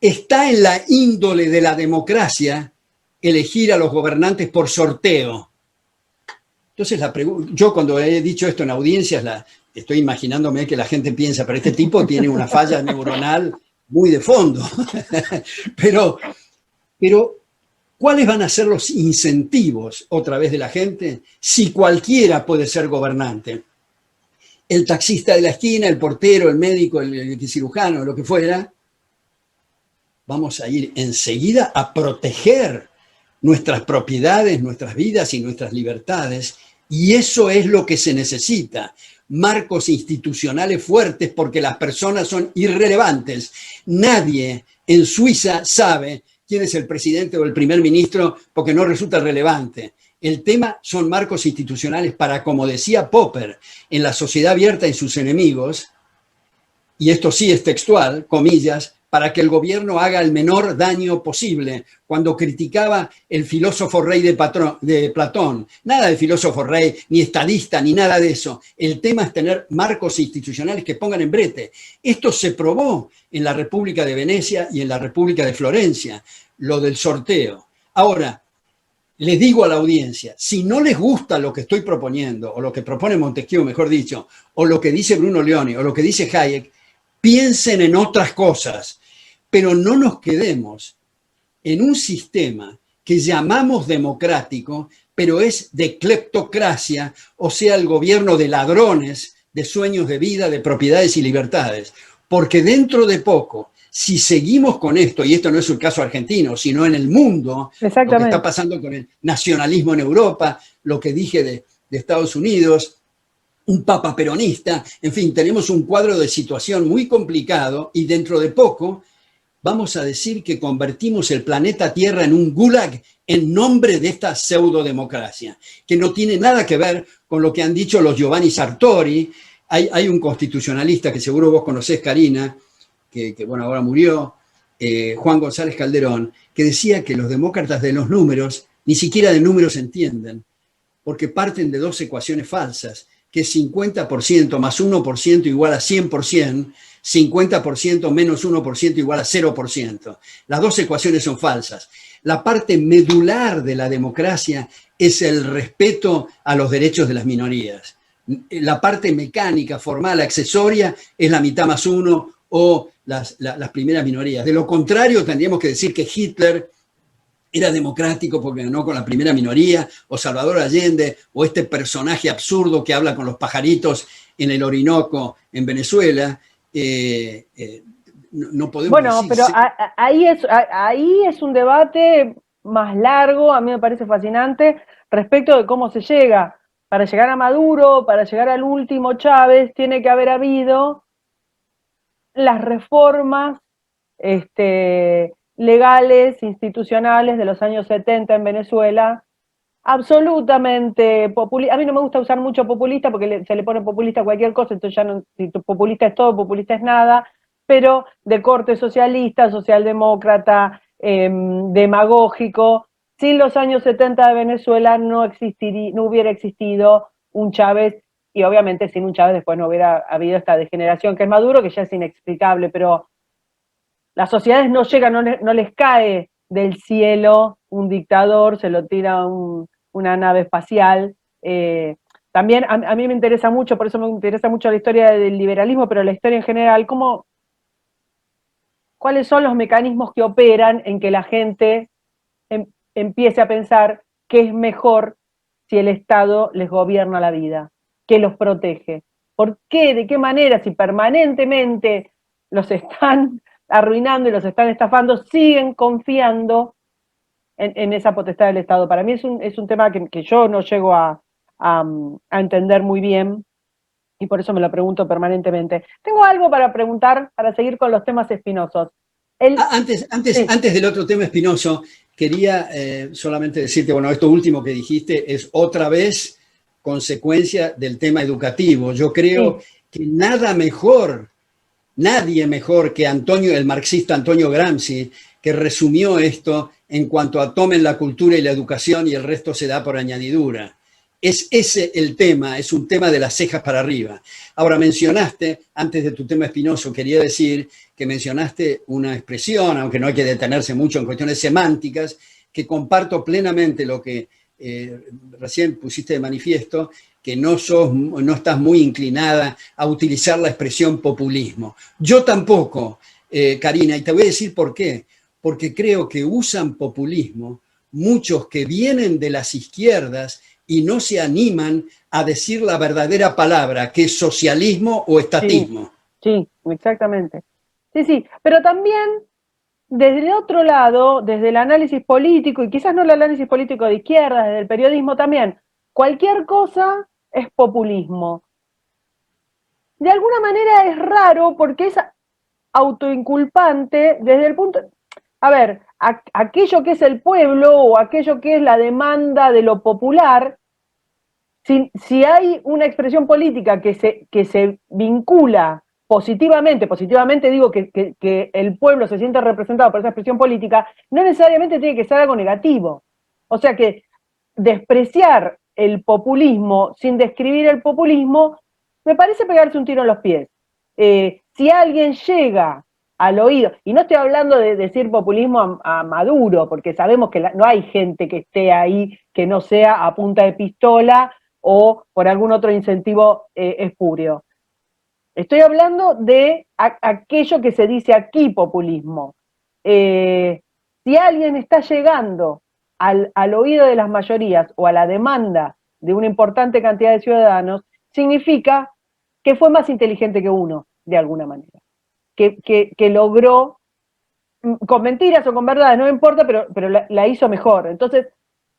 está en la índole de la democracia elegir a los gobernantes por sorteo. Entonces, yo cuando he dicho esto en audiencias, estoy imaginándome que la gente piensa, pero este tipo tiene una falla neuronal muy de fondo. pero, ¿cuáles van a ser los incentivos, otra vez, de la gente si cualquiera puede ser gobernante? El taxista de la esquina, el portero, el médico, el cirujano, lo que fuera. Vamos a ir enseguida a proteger nuestras propiedades, nuestras vidas y nuestras libertades. Y eso es lo que se necesita. Marcos institucionales fuertes, porque las personas son irrelevantes. Nadie en Suiza sabe quién es el presidente o el primer ministro porque no resulta relevante. El tema son marcos institucionales para, como decía Popper, en la sociedad abierta y sus enemigos, y esto sí es textual, comillas, para que el gobierno haga el menor daño posible, cuando criticaba el filósofo rey de Platón. Nada de filósofo rey, ni estadista, ni nada de eso. El tema es tener marcos institucionales que pongan en brete. Esto se probó en la República de Venecia y en la República de Florencia, lo del sorteo. Ahora, les digo a la audiencia, si no les gusta lo que estoy proponiendo, o lo que propone Montesquieu, mejor dicho, o lo que dice Bruno Leoni, o lo que dice Hayek, piensen en otras cosas, pero no nos quedemos en un sistema que llamamos democrático, pero es de cleptocracia, o sea, el gobierno de ladrones, de sueños de vida, de propiedades y libertades. Porque dentro de poco, si seguimos con esto, y esto no es el caso argentino, sino en el mundo, lo que está pasando con el nacionalismo en Europa, lo que dije de Estados Unidos, un papa peronista, en fin, tenemos un cuadro de situación muy complicado, y dentro de poco vamos a decir que convertimos el planeta Tierra en un gulag en nombre de esta pseudodemocracia, que no tiene nada que ver con lo que han dicho los Giovanni Sartori. Hay un constitucionalista que seguro vos conocés, Karina, que bueno, ahora murió, Juan González Calderón, que decía que los demócratas de los números ni siquiera de números entienden, porque parten de dos ecuaciones falsas, que 50% más 1% igual a 100%, 50% menos 1% igual a 0%. Las dos ecuaciones son falsas. La parte medular de la democracia es el respeto a los derechos de las minorías. La parte mecánica, formal, accesoria, es la mitad más uno o las primeras minorías. De lo contrario, tendríamos que decir que Hitler era democrático porque ganó con la primera minoría, o Salvador Allende, o este personaje absurdo que habla con los pajaritos en el Orinoco, en Venezuela. No podemos bueno, decir, pero ahí es un debate más largo, a mí me parece fascinante, respecto de cómo se llega. Para llegar a Maduro, para llegar al último Chávez, tiene que haber habido las reformas legales, institucionales de los años 70 en Venezuela, absolutamente populista. A mí no me gusta usar mucho populista porque se le pone populista a cualquier cosa, entonces ya no, si populista es todo, populista es nada, pero de corte socialista, socialdemócrata, demagógico. Sin los años 70 de Venezuela no hubiera existido un Chávez, y obviamente sin un Chávez después no hubiera habido esta degeneración que es Maduro, que ya es inexplicable, pero las sociedades no llegan, no les cae del cielo un dictador, se lo tira una nave espacial. También a mí me interesa mucho, por eso me interesa mucho la historia del liberalismo, pero la historia en general, cuáles son los mecanismos que operan en que la gente empiece a pensar que es mejor si el Estado les gobierna la vida, que los protege. ¿Por qué? ¿De qué manera? Si permanentemente los están arruinando y los están estafando, siguen confiando en esa potestad del Estado. Para mí es un tema que yo no llego a entender muy bien, y por eso me lo pregunto permanentemente. Tengo algo para preguntar, para seguir con los temas espinosos. Antes del otro tema espinoso, quería solamente decirte, bueno, esto último que dijiste es otra vez consecuencia del tema educativo. Yo creo que nadie mejor que el marxista Antonio Gramsci, que resumió esto en cuanto a tomen la cultura y la educación y el resto se da por añadidura. Es ese el tema, es un tema de las cejas para arriba. Ahora mencionaste, antes de tu tema espinoso, quería decir que mencionaste una expresión, aunque no hay que detenerse mucho en cuestiones semánticas, que comparto plenamente lo que recién pusiste de manifiesto, que no estás muy inclinada a utilizar la expresión populismo. Yo tampoco, Karina, y te voy a decir por qué. Porque creo que usan populismo muchos que vienen de las izquierdas y no se animan a decir la verdadera palabra, que es socialismo o estatismo. Sí, sí, exactamente. Sí, sí, pero también desde el otro lado, desde el análisis político, y quizás no el análisis político de izquierda, desde el periodismo también, cualquier cosa es populismo. De alguna manera es raro porque es autoinculpante desde el punto... A ver, aquello que es el pueblo o aquello que es la demanda de lo popular, si hay una expresión política que se vincula positivamente digo que el pueblo se siente representado por esa expresión política, no necesariamente tiene que ser algo negativo. O sea que despreciar el populismo sin describir el populismo me parece pegarse un tiro en los pies. Si alguien llega al oído, y no estoy hablando de decir populismo a Maduro, porque sabemos que no hay gente que esté ahí que no sea a punta de pistola o por algún otro incentivo espurio. Estoy hablando de aquello que se dice aquí populismo. Si alguien está llegando al oído de las mayorías o a la demanda de una importante cantidad de ciudadanos, significa que fue más inteligente que uno, de alguna manera. Que logró, con mentiras o con verdades, no me importa, pero la hizo mejor. Entonces,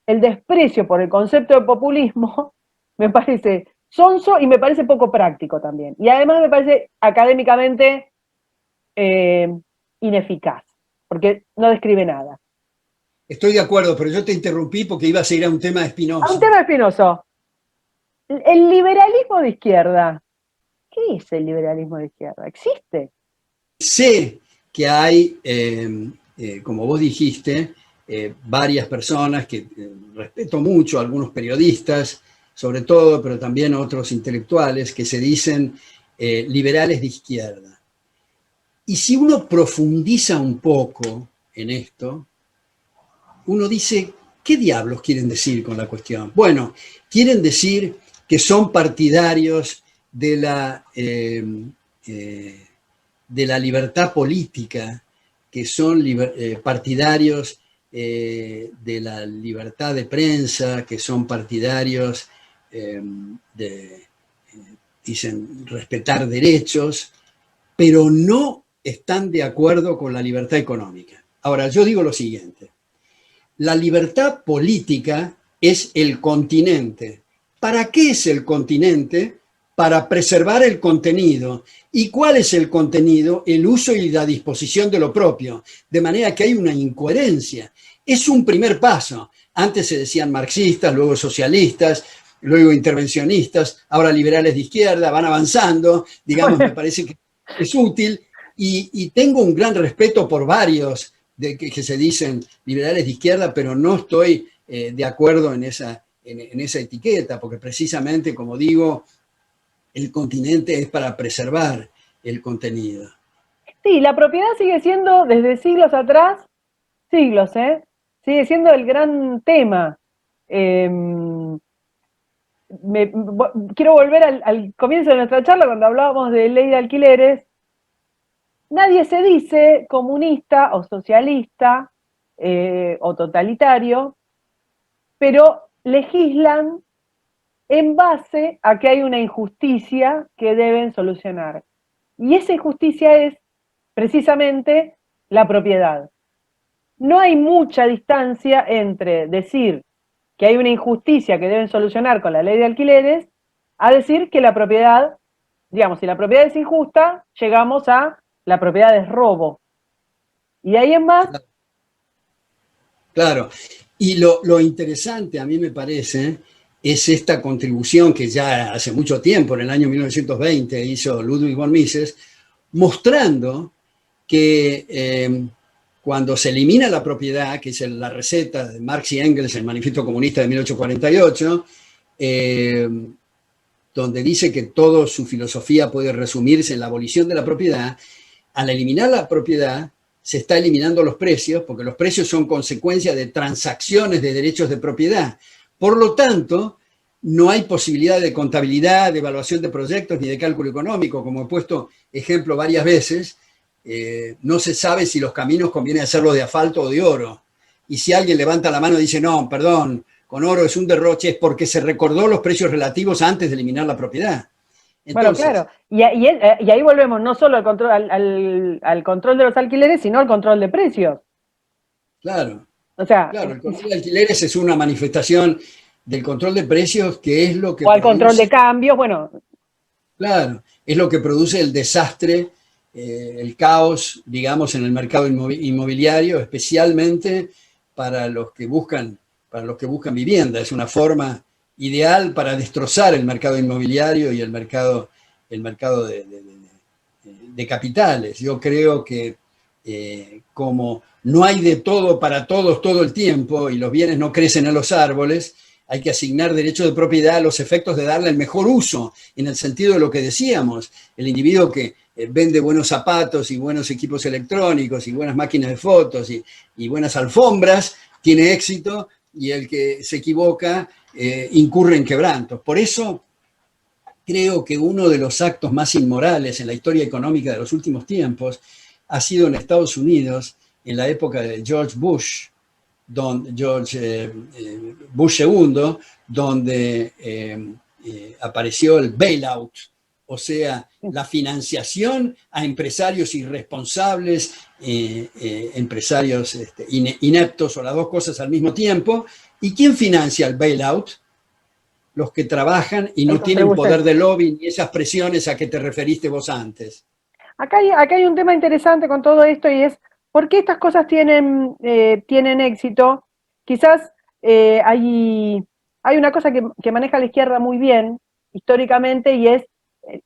el desprecio por el concepto de populismo me parece sonso y me parece poco práctico también. Y además me parece académicamente ineficaz, porque no describe nada. Estoy de acuerdo, pero yo te interrumpí porque ibas a ir a un tema espinoso. A un tema espinoso. El liberalismo de izquierda. ¿Qué es el liberalismo de izquierda? ¿Existe? Sé que hay, como vos dijiste, varias personas que respeto mucho, algunos periodistas, sobre todo, pero también otros intelectuales que se dicen liberales de izquierda. Y si uno profundiza un poco en esto, uno dice, ¿qué diablos quieren decir con la cuestión? Bueno, quieren decir que son partidarios de la libertad política, que son partidarios de la libertad de prensa, que son partidarios de, dicen, respetar derechos, pero no están de acuerdo con la libertad económica. Ahora, yo digo lo siguiente. La libertad política es el continente. ¿Para qué es el continente? Para preservar el contenido. ¿Y cuál es el contenido? El uso y la disposición de lo propio. De manera que hay una incoherencia. Es un primer paso. Antes se decían marxistas, luego socialistas, luego intervencionistas, ahora liberales de izquierda, van avanzando. Digamos, me parece que es útil. Y tengo un gran respeto por varios que se dicen liberales de izquierda, pero no estoy de acuerdo en esa etiqueta, porque precisamente, como digo, el continente es para preservar el contenido. Sí, la propiedad sigue siendo, desde siglos atrás, siglos, sigue siendo el gran tema. Quiero volver al comienzo de nuestra charla, cuando hablábamos de ley de alquileres. Nadie se dice comunista o socialista o totalitario, pero legislan en base a que hay una injusticia que deben solucionar. Y esa injusticia es precisamente la propiedad. No hay mucha distancia entre decir que hay una injusticia que deben solucionar con la ley de alquileres a decir que la propiedad, digamos, si la propiedad es injusta, llegamos a la propiedad es robo. Y ahí en más... Claro. Y lo interesante, a mí me parece, es esta contribución que ya hace mucho tiempo, en el año 1920, hizo Ludwig von Mises, mostrando que cuando se elimina la propiedad, que es la receta de Marx y Engels, el Manifiesto Comunista de 1848, donde dice que toda su filosofía puede resumirse en la abolición de la propiedad, al eliminar la propiedad se está eliminando los precios, porque los precios son consecuencia de transacciones de derechos de propiedad. Por lo tanto, no hay posibilidad de contabilidad, de evaluación de proyectos ni de cálculo económico. Como he puesto ejemplo varias veces, no se sabe si los caminos conviene hacerlos de asfalto o de oro. Y si alguien levanta la mano y dice, no, perdón, con oro es un derroche, es porque se recordó los precios relativos antes de eliminar la propiedad. Entonces, bueno, claro, y ahí volvemos no solo al control, al control de los alquileres, sino al control de precios. Claro, o sea, claro, el control de alquileres es una manifestación del control de precios, que es lo que o al control de cambios, bueno. Claro, es lo que produce el desastre, el caos, digamos, en el mercado inmobiliario, especialmente para los que buscan vivienda. Es una forma ideal para destrozar el mercado inmobiliario y el mercado de capitales. Yo creo que como no hay de todo para todos todo el tiempo y los bienes no crecen en los árboles, hay que asignar derecho de propiedad a los efectos de darle el mejor uso, en el sentido de lo que decíamos. El individuo que vende buenos zapatos y buenos equipos electrónicos y buenas máquinas de fotos y buenas alfombras, tiene éxito, y el que se equivoca incurre en quebrantos. Por eso creo que uno de los actos más inmorales en la historia económica de los últimos tiempos ha sido en Estados Unidos, en la época de George Bush II, donde apareció el bailout, o sea, la financiación a empresarios irresponsables, empresarios ineptos, o las dos cosas al mismo tiempo. ¿Y quién financia el bailout? Los que trabajan y no tienen poder de lobby ni esas presiones a que te referiste vos antes. Acá hay un tema interesante con todo esto, y es ¿por qué estas cosas tienen éxito? Quizás hay una cosa que maneja la izquierda muy bien históricamente, y es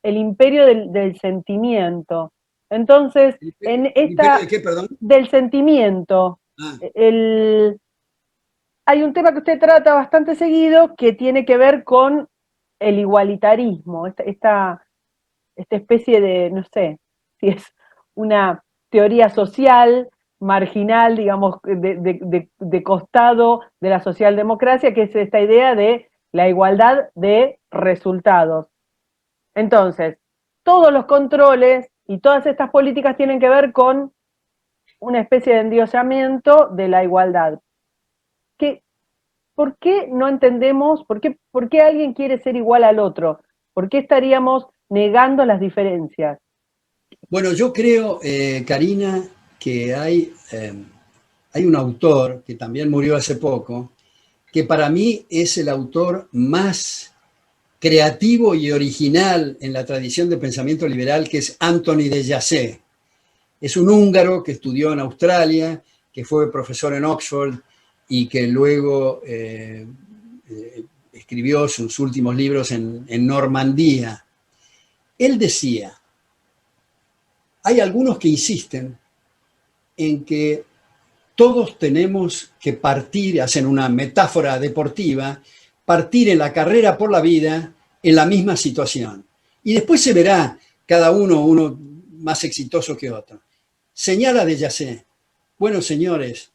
el imperio del sentimiento. Entonces, en esta... ¿De qué, perdón? Del sentimiento. Ah. Hay un tema que usted trata bastante seguido que tiene que ver con el igualitarismo, esta especie de, no sé, si es una teoría social marginal, digamos, de costado de la socialdemocracia, que es esta idea de la igualdad de resultados. Entonces, todos los controles y todas estas políticas tienen que ver con una especie de endiosamiento de la igualdad. ¿Por qué no entendemos, por qué alguien quiere ser igual al otro? ¿Por qué estaríamos negando las diferencias? Bueno, yo creo, Karina, que hay un autor que también murió hace poco, que para mí es el autor más creativo y original en la tradición de pensamiento liberal, que es Anthony de Jazet. Es un húngaro que estudió en Australia, que fue profesor en Oxford y que luego escribió sus últimos libros en Normandía. Él decía, hay algunos que insisten en que todos tenemos que partir, hacen una metáfora deportiva, partir en la carrera por la vida en la misma situación. Y después se verá cada uno más exitoso que otro. Señala de Jazet, bueno, señores,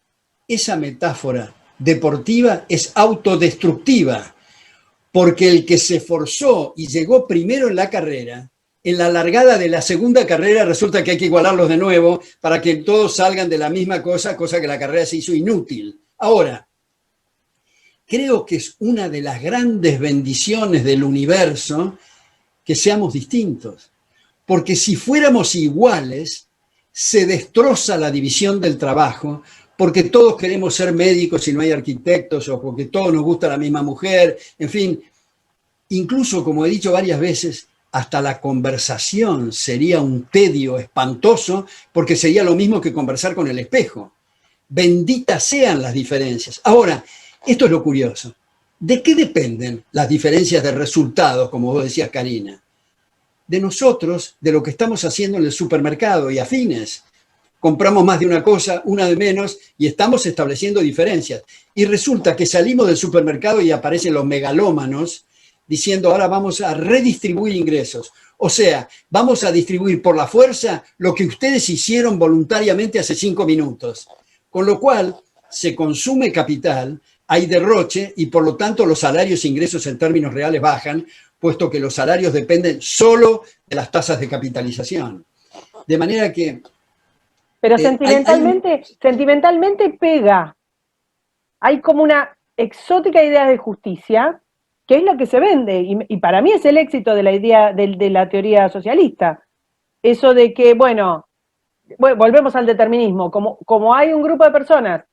esa metáfora deportiva es autodestructiva, porque el que se esforzó y llegó primero en la carrera, en la largada de la segunda carrera resulta que hay que igualarlos de nuevo para que todos salgan de la misma cosa que la carrera se hizo inútil. Ahora, creo que es una de las grandes bendiciones del universo que seamos distintos, porque si fuéramos iguales, se destroza la división del trabajo, porque todos queremos ser médicos y no hay arquitectos, o porque todos nos gusta la misma mujer, en fin, incluso, como he dicho varias veces, hasta la conversación sería un tedio espantoso, porque sería lo mismo que conversar con el espejo. Benditas sean las diferencias. Ahora, esto es lo curioso. ¿De qué dependen las diferencias de resultados, como vos decías, Karina? De nosotros, de lo que estamos haciendo en el supermercado y afines. compramos más de una cosa, una de menos, y estamos estableciendo diferencias. Y resulta que salimos del supermercado y aparecen los megalómanos diciendo ahora vamos a redistribuir ingresos. O sea, vamos a distribuir por la fuerza lo que ustedes hicieron voluntariamente hace 5 minutos. Con lo cual se consume capital, hay derroche y por lo tanto los salarios e ingresos en términos reales bajan, puesto que los salarios dependen solo de las tasas de capitalización. De manera que... Pero sentimentalmente pega. Hay como una exótica idea de justicia, que es lo que se vende, y para mí es el éxito de la idea de la teoría socialista. Eso de que, bueno, volvemos al determinismo, como hay un grupo de personas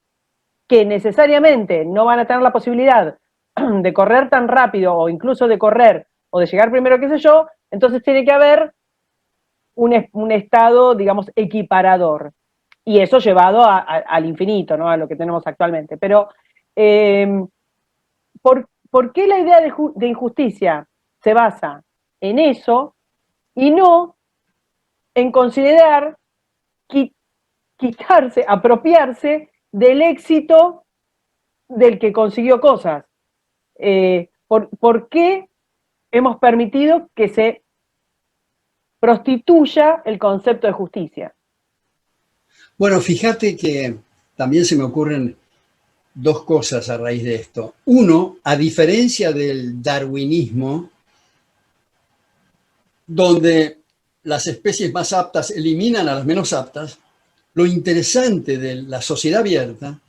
que necesariamente no van a tener la posibilidad de correr tan rápido, o incluso de correr, o de llegar primero, qué sé yo, entonces tiene que haber un estado, digamos, equiparador. Y eso llevado al infinito, ¿no? A lo que tenemos actualmente. Pero, ¿por qué la idea de injusticia se basa en eso y no en considerar quitarse, apropiarse del éxito del que consiguió cosas? ¿Por qué hemos permitido que se prostituya el concepto de justicia? Bueno, fíjate que también se me ocurren dos cosas a raíz de esto. Uno, a diferencia del darwinismo, donde las especies más aptas eliminan a las menos aptas, lo interesante de la sociedad abierta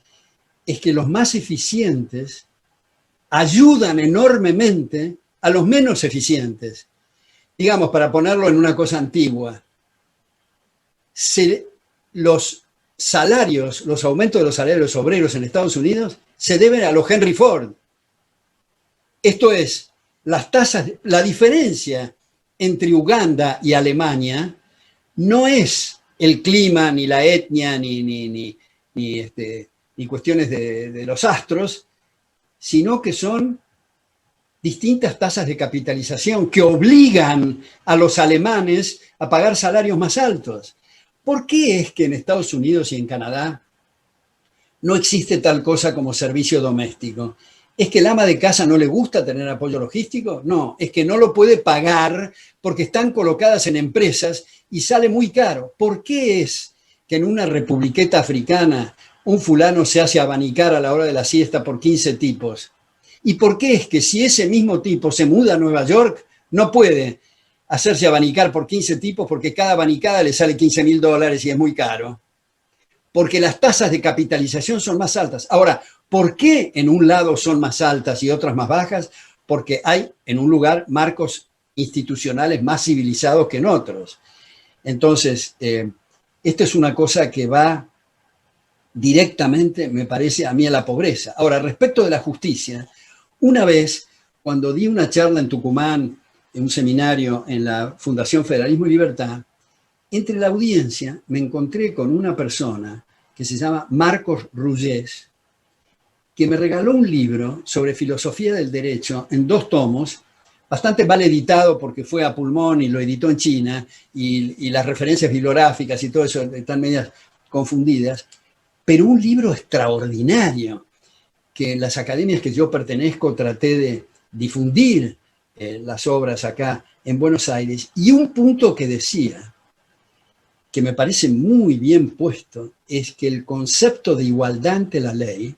es que los más eficientes ayudan enormemente a los menos eficientes. Digamos, para ponerlo en una cosa antigua, los salarios, los aumentos de los salarios de los obreros en Estados Unidos se deben a los Henry Ford. Esto es, las tasas, la diferencia entre Uganda y Alemania no es el clima, ni la etnia, ni cuestiones de los astros, sino que son distintas tasas de capitalización que obligan a los alemanes a pagar salarios más altos. ¿Por qué es que en Estados Unidos y en Canadá no existe tal cosa como servicio doméstico? ¿Es que el ama de casa no le gusta tener apoyo logístico? No, es que no lo puede pagar porque están colocadas en empresas y sale muy caro. ¿Por qué es que en una republiqueta africana un fulano se hace abanicar a la hora de la siesta por 15 tipos? ¿Y por qué es que si ese mismo tipo se muda a Nueva York, no puede hacerse abanicar por 15 tipos porque cada abanicada le sale $15.000 y es muy caro? Porque las tasas de capitalización son más altas. Ahora, ¿por qué en un lado son más altas y otras más bajas? Porque hay en un lugar marcos institucionales más civilizados que en otros. Entonces, esto es una cosa que va directamente, me parece, a mí a la pobreza. Ahora, respecto de la justicia, una vez, cuando di una charla en Tucumán, en un seminario en la Fundación Federalismo y Libertad, entre la audiencia me encontré con una persona que se llama Marcos Rullés, que me regaló un libro sobre filosofía del derecho en 2 tomos, bastante mal editado porque fue a pulmón y lo editó en China, y las referencias bibliográficas y todo eso están medias confundidas, pero un libro extraordinario que en las academias que yo pertenezco traté de difundir las obras acá en Buenos Aires, y un punto que decía, que me parece muy bien puesto, es que el concepto de igualdad ante la ley,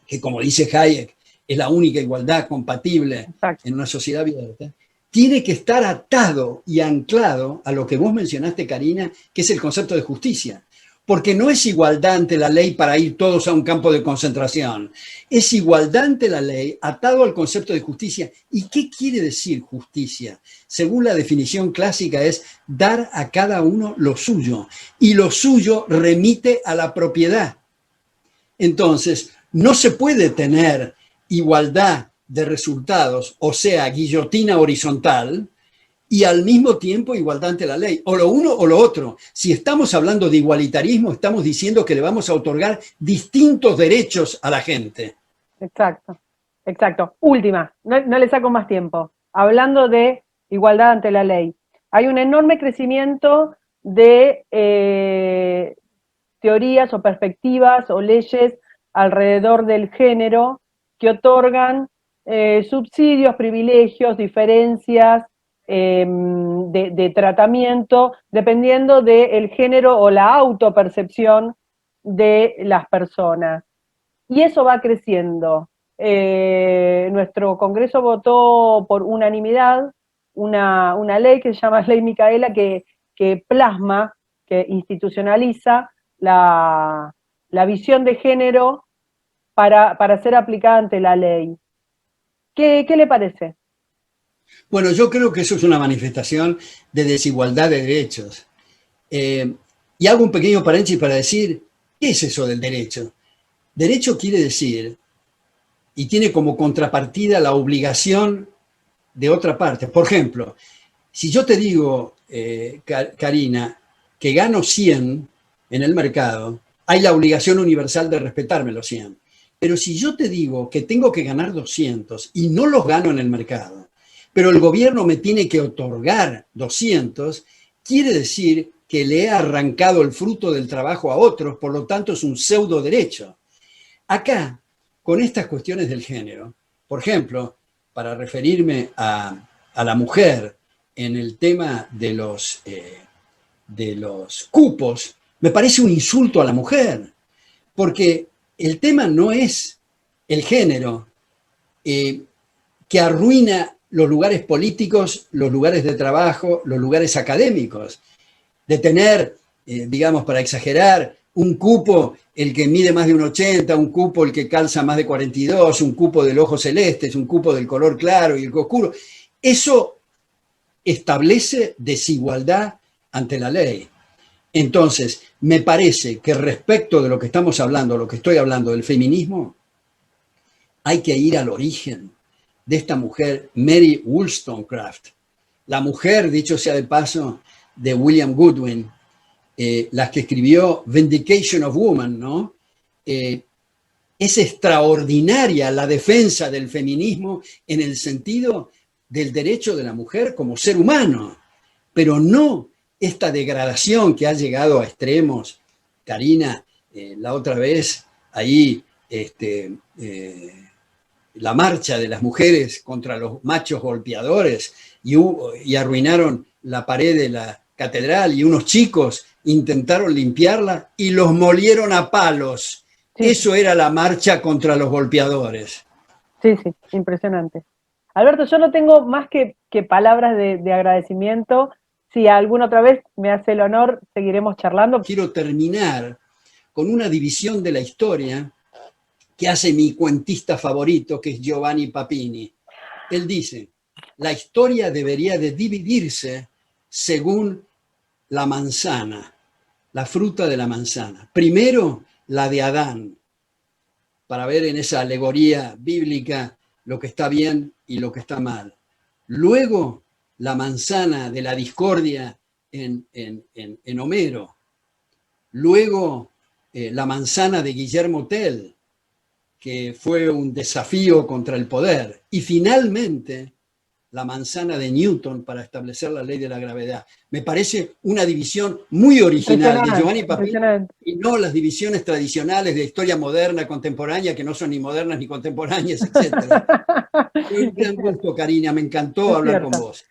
que como dice Hayek, es la única igualdad compatible en una sociedad abierta, tiene que estar atado y anclado a lo que vos mencionaste, Karina, que es el concepto de justicia. Porque no es igualdad ante la ley para ir todos a un campo de concentración. Es igualdad ante la ley atado al concepto de justicia. ¿Y qué quiere decir justicia? Según la definición clásica es dar a cada uno lo suyo. Y lo suyo remite a la propiedad. Entonces, no se puede tener igualdad de resultados, o sea, guillotina horizontal, y al mismo tiempo igualdad ante la ley, o lo uno o lo otro. Si estamos hablando de igualitarismo, estamos diciendo que le vamos a otorgar distintos derechos a la gente. Exacto, exacto. Última, no le saco más tiempo. Hablando de igualdad ante la ley, hay un enorme crecimiento de teorías o perspectivas o leyes alrededor del género que otorgan subsidios, privilegios, diferencias de tratamiento, dependiendo del género o la autopercepción de las personas. Y eso va creciendo. Nuestro Congreso votó por unanimidad una ley que se llama Ley Micaela, que plasma, que institucionaliza la visión de género para ser aplicada ante la ley. ¿Qué le parece? Bueno, yo creo que eso es una manifestación de desigualdad de derechos. Y hago un pequeño paréntesis para decir, ¿qué es eso del derecho? Derecho quiere decir, y tiene como contrapartida la obligación de otra parte. Por ejemplo, si yo te digo, Karina, que gano 100 en el mercado, hay la obligación universal de respetarme los 100. Pero si yo te digo que tengo que ganar 200 y no los gano en el mercado, pero el gobierno me tiene que otorgar 200, quiere decir que le he arrancado el fruto del trabajo a otros, por lo tanto es un pseudo derecho. Acá, con estas cuestiones del género, por ejemplo, para referirme a la mujer en el tema de los cupos, me parece un insulto a la mujer, porque el tema no es el género, que arruina los lugares políticos, los lugares de trabajo, los lugares académicos, de tener, digamos, para exagerar, un cupo el que mide más de 1,80, un cupo el que calza más de 42, un cupo del ojo celeste, un cupo del color claro y el oscuro. Eso establece desigualdad ante la ley. Entonces, me parece que respecto de lo que estamos hablando, lo que estoy hablando del feminismo, hay que ir al origen de esta mujer, Mary Wollstonecraft, la mujer, dicho sea de paso, de William Goodwin, la que escribió Vindication of Woman, ¿no? Es extraordinaria la defensa del feminismo en el sentido del derecho de la mujer como ser humano, pero no esta degradación que ha llegado a extremos. Karina, la otra vez, ahí, la marcha de las mujeres contra los machos golpeadores y arruinaron la pared de la catedral y unos chicos intentaron limpiarla y los molieron a palos. Sí. Eso era la marcha contra los golpeadores. Sí, sí, impresionante. Alberto, yo no tengo más que palabras de agradecimiento. Si alguna otra vez me hace el honor, seguiremos charlando. Quiero terminar con una división de la historia que hace mi cuentista favorito, que es Giovanni Papini. Él dice, la historia debería de dividirse según la manzana, la fruta de la manzana. Primero, la de Adán, para ver en esa alegoría bíblica lo que está bien y lo que está mal. Luego, la manzana de la discordia en Homero. Luego, la manzana de Guillermo Tell, que fue un desafío contra el poder. Y finalmente, la manzana de Newton para establecer la ley de la gravedad. Me parece una división muy original de Giovanni Papini y no las divisiones tradicionales de historia moderna, contemporánea, que no son ni modernas ni contemporáneas, etc. Un gran gusto, Karina, me encantó hablar con vos.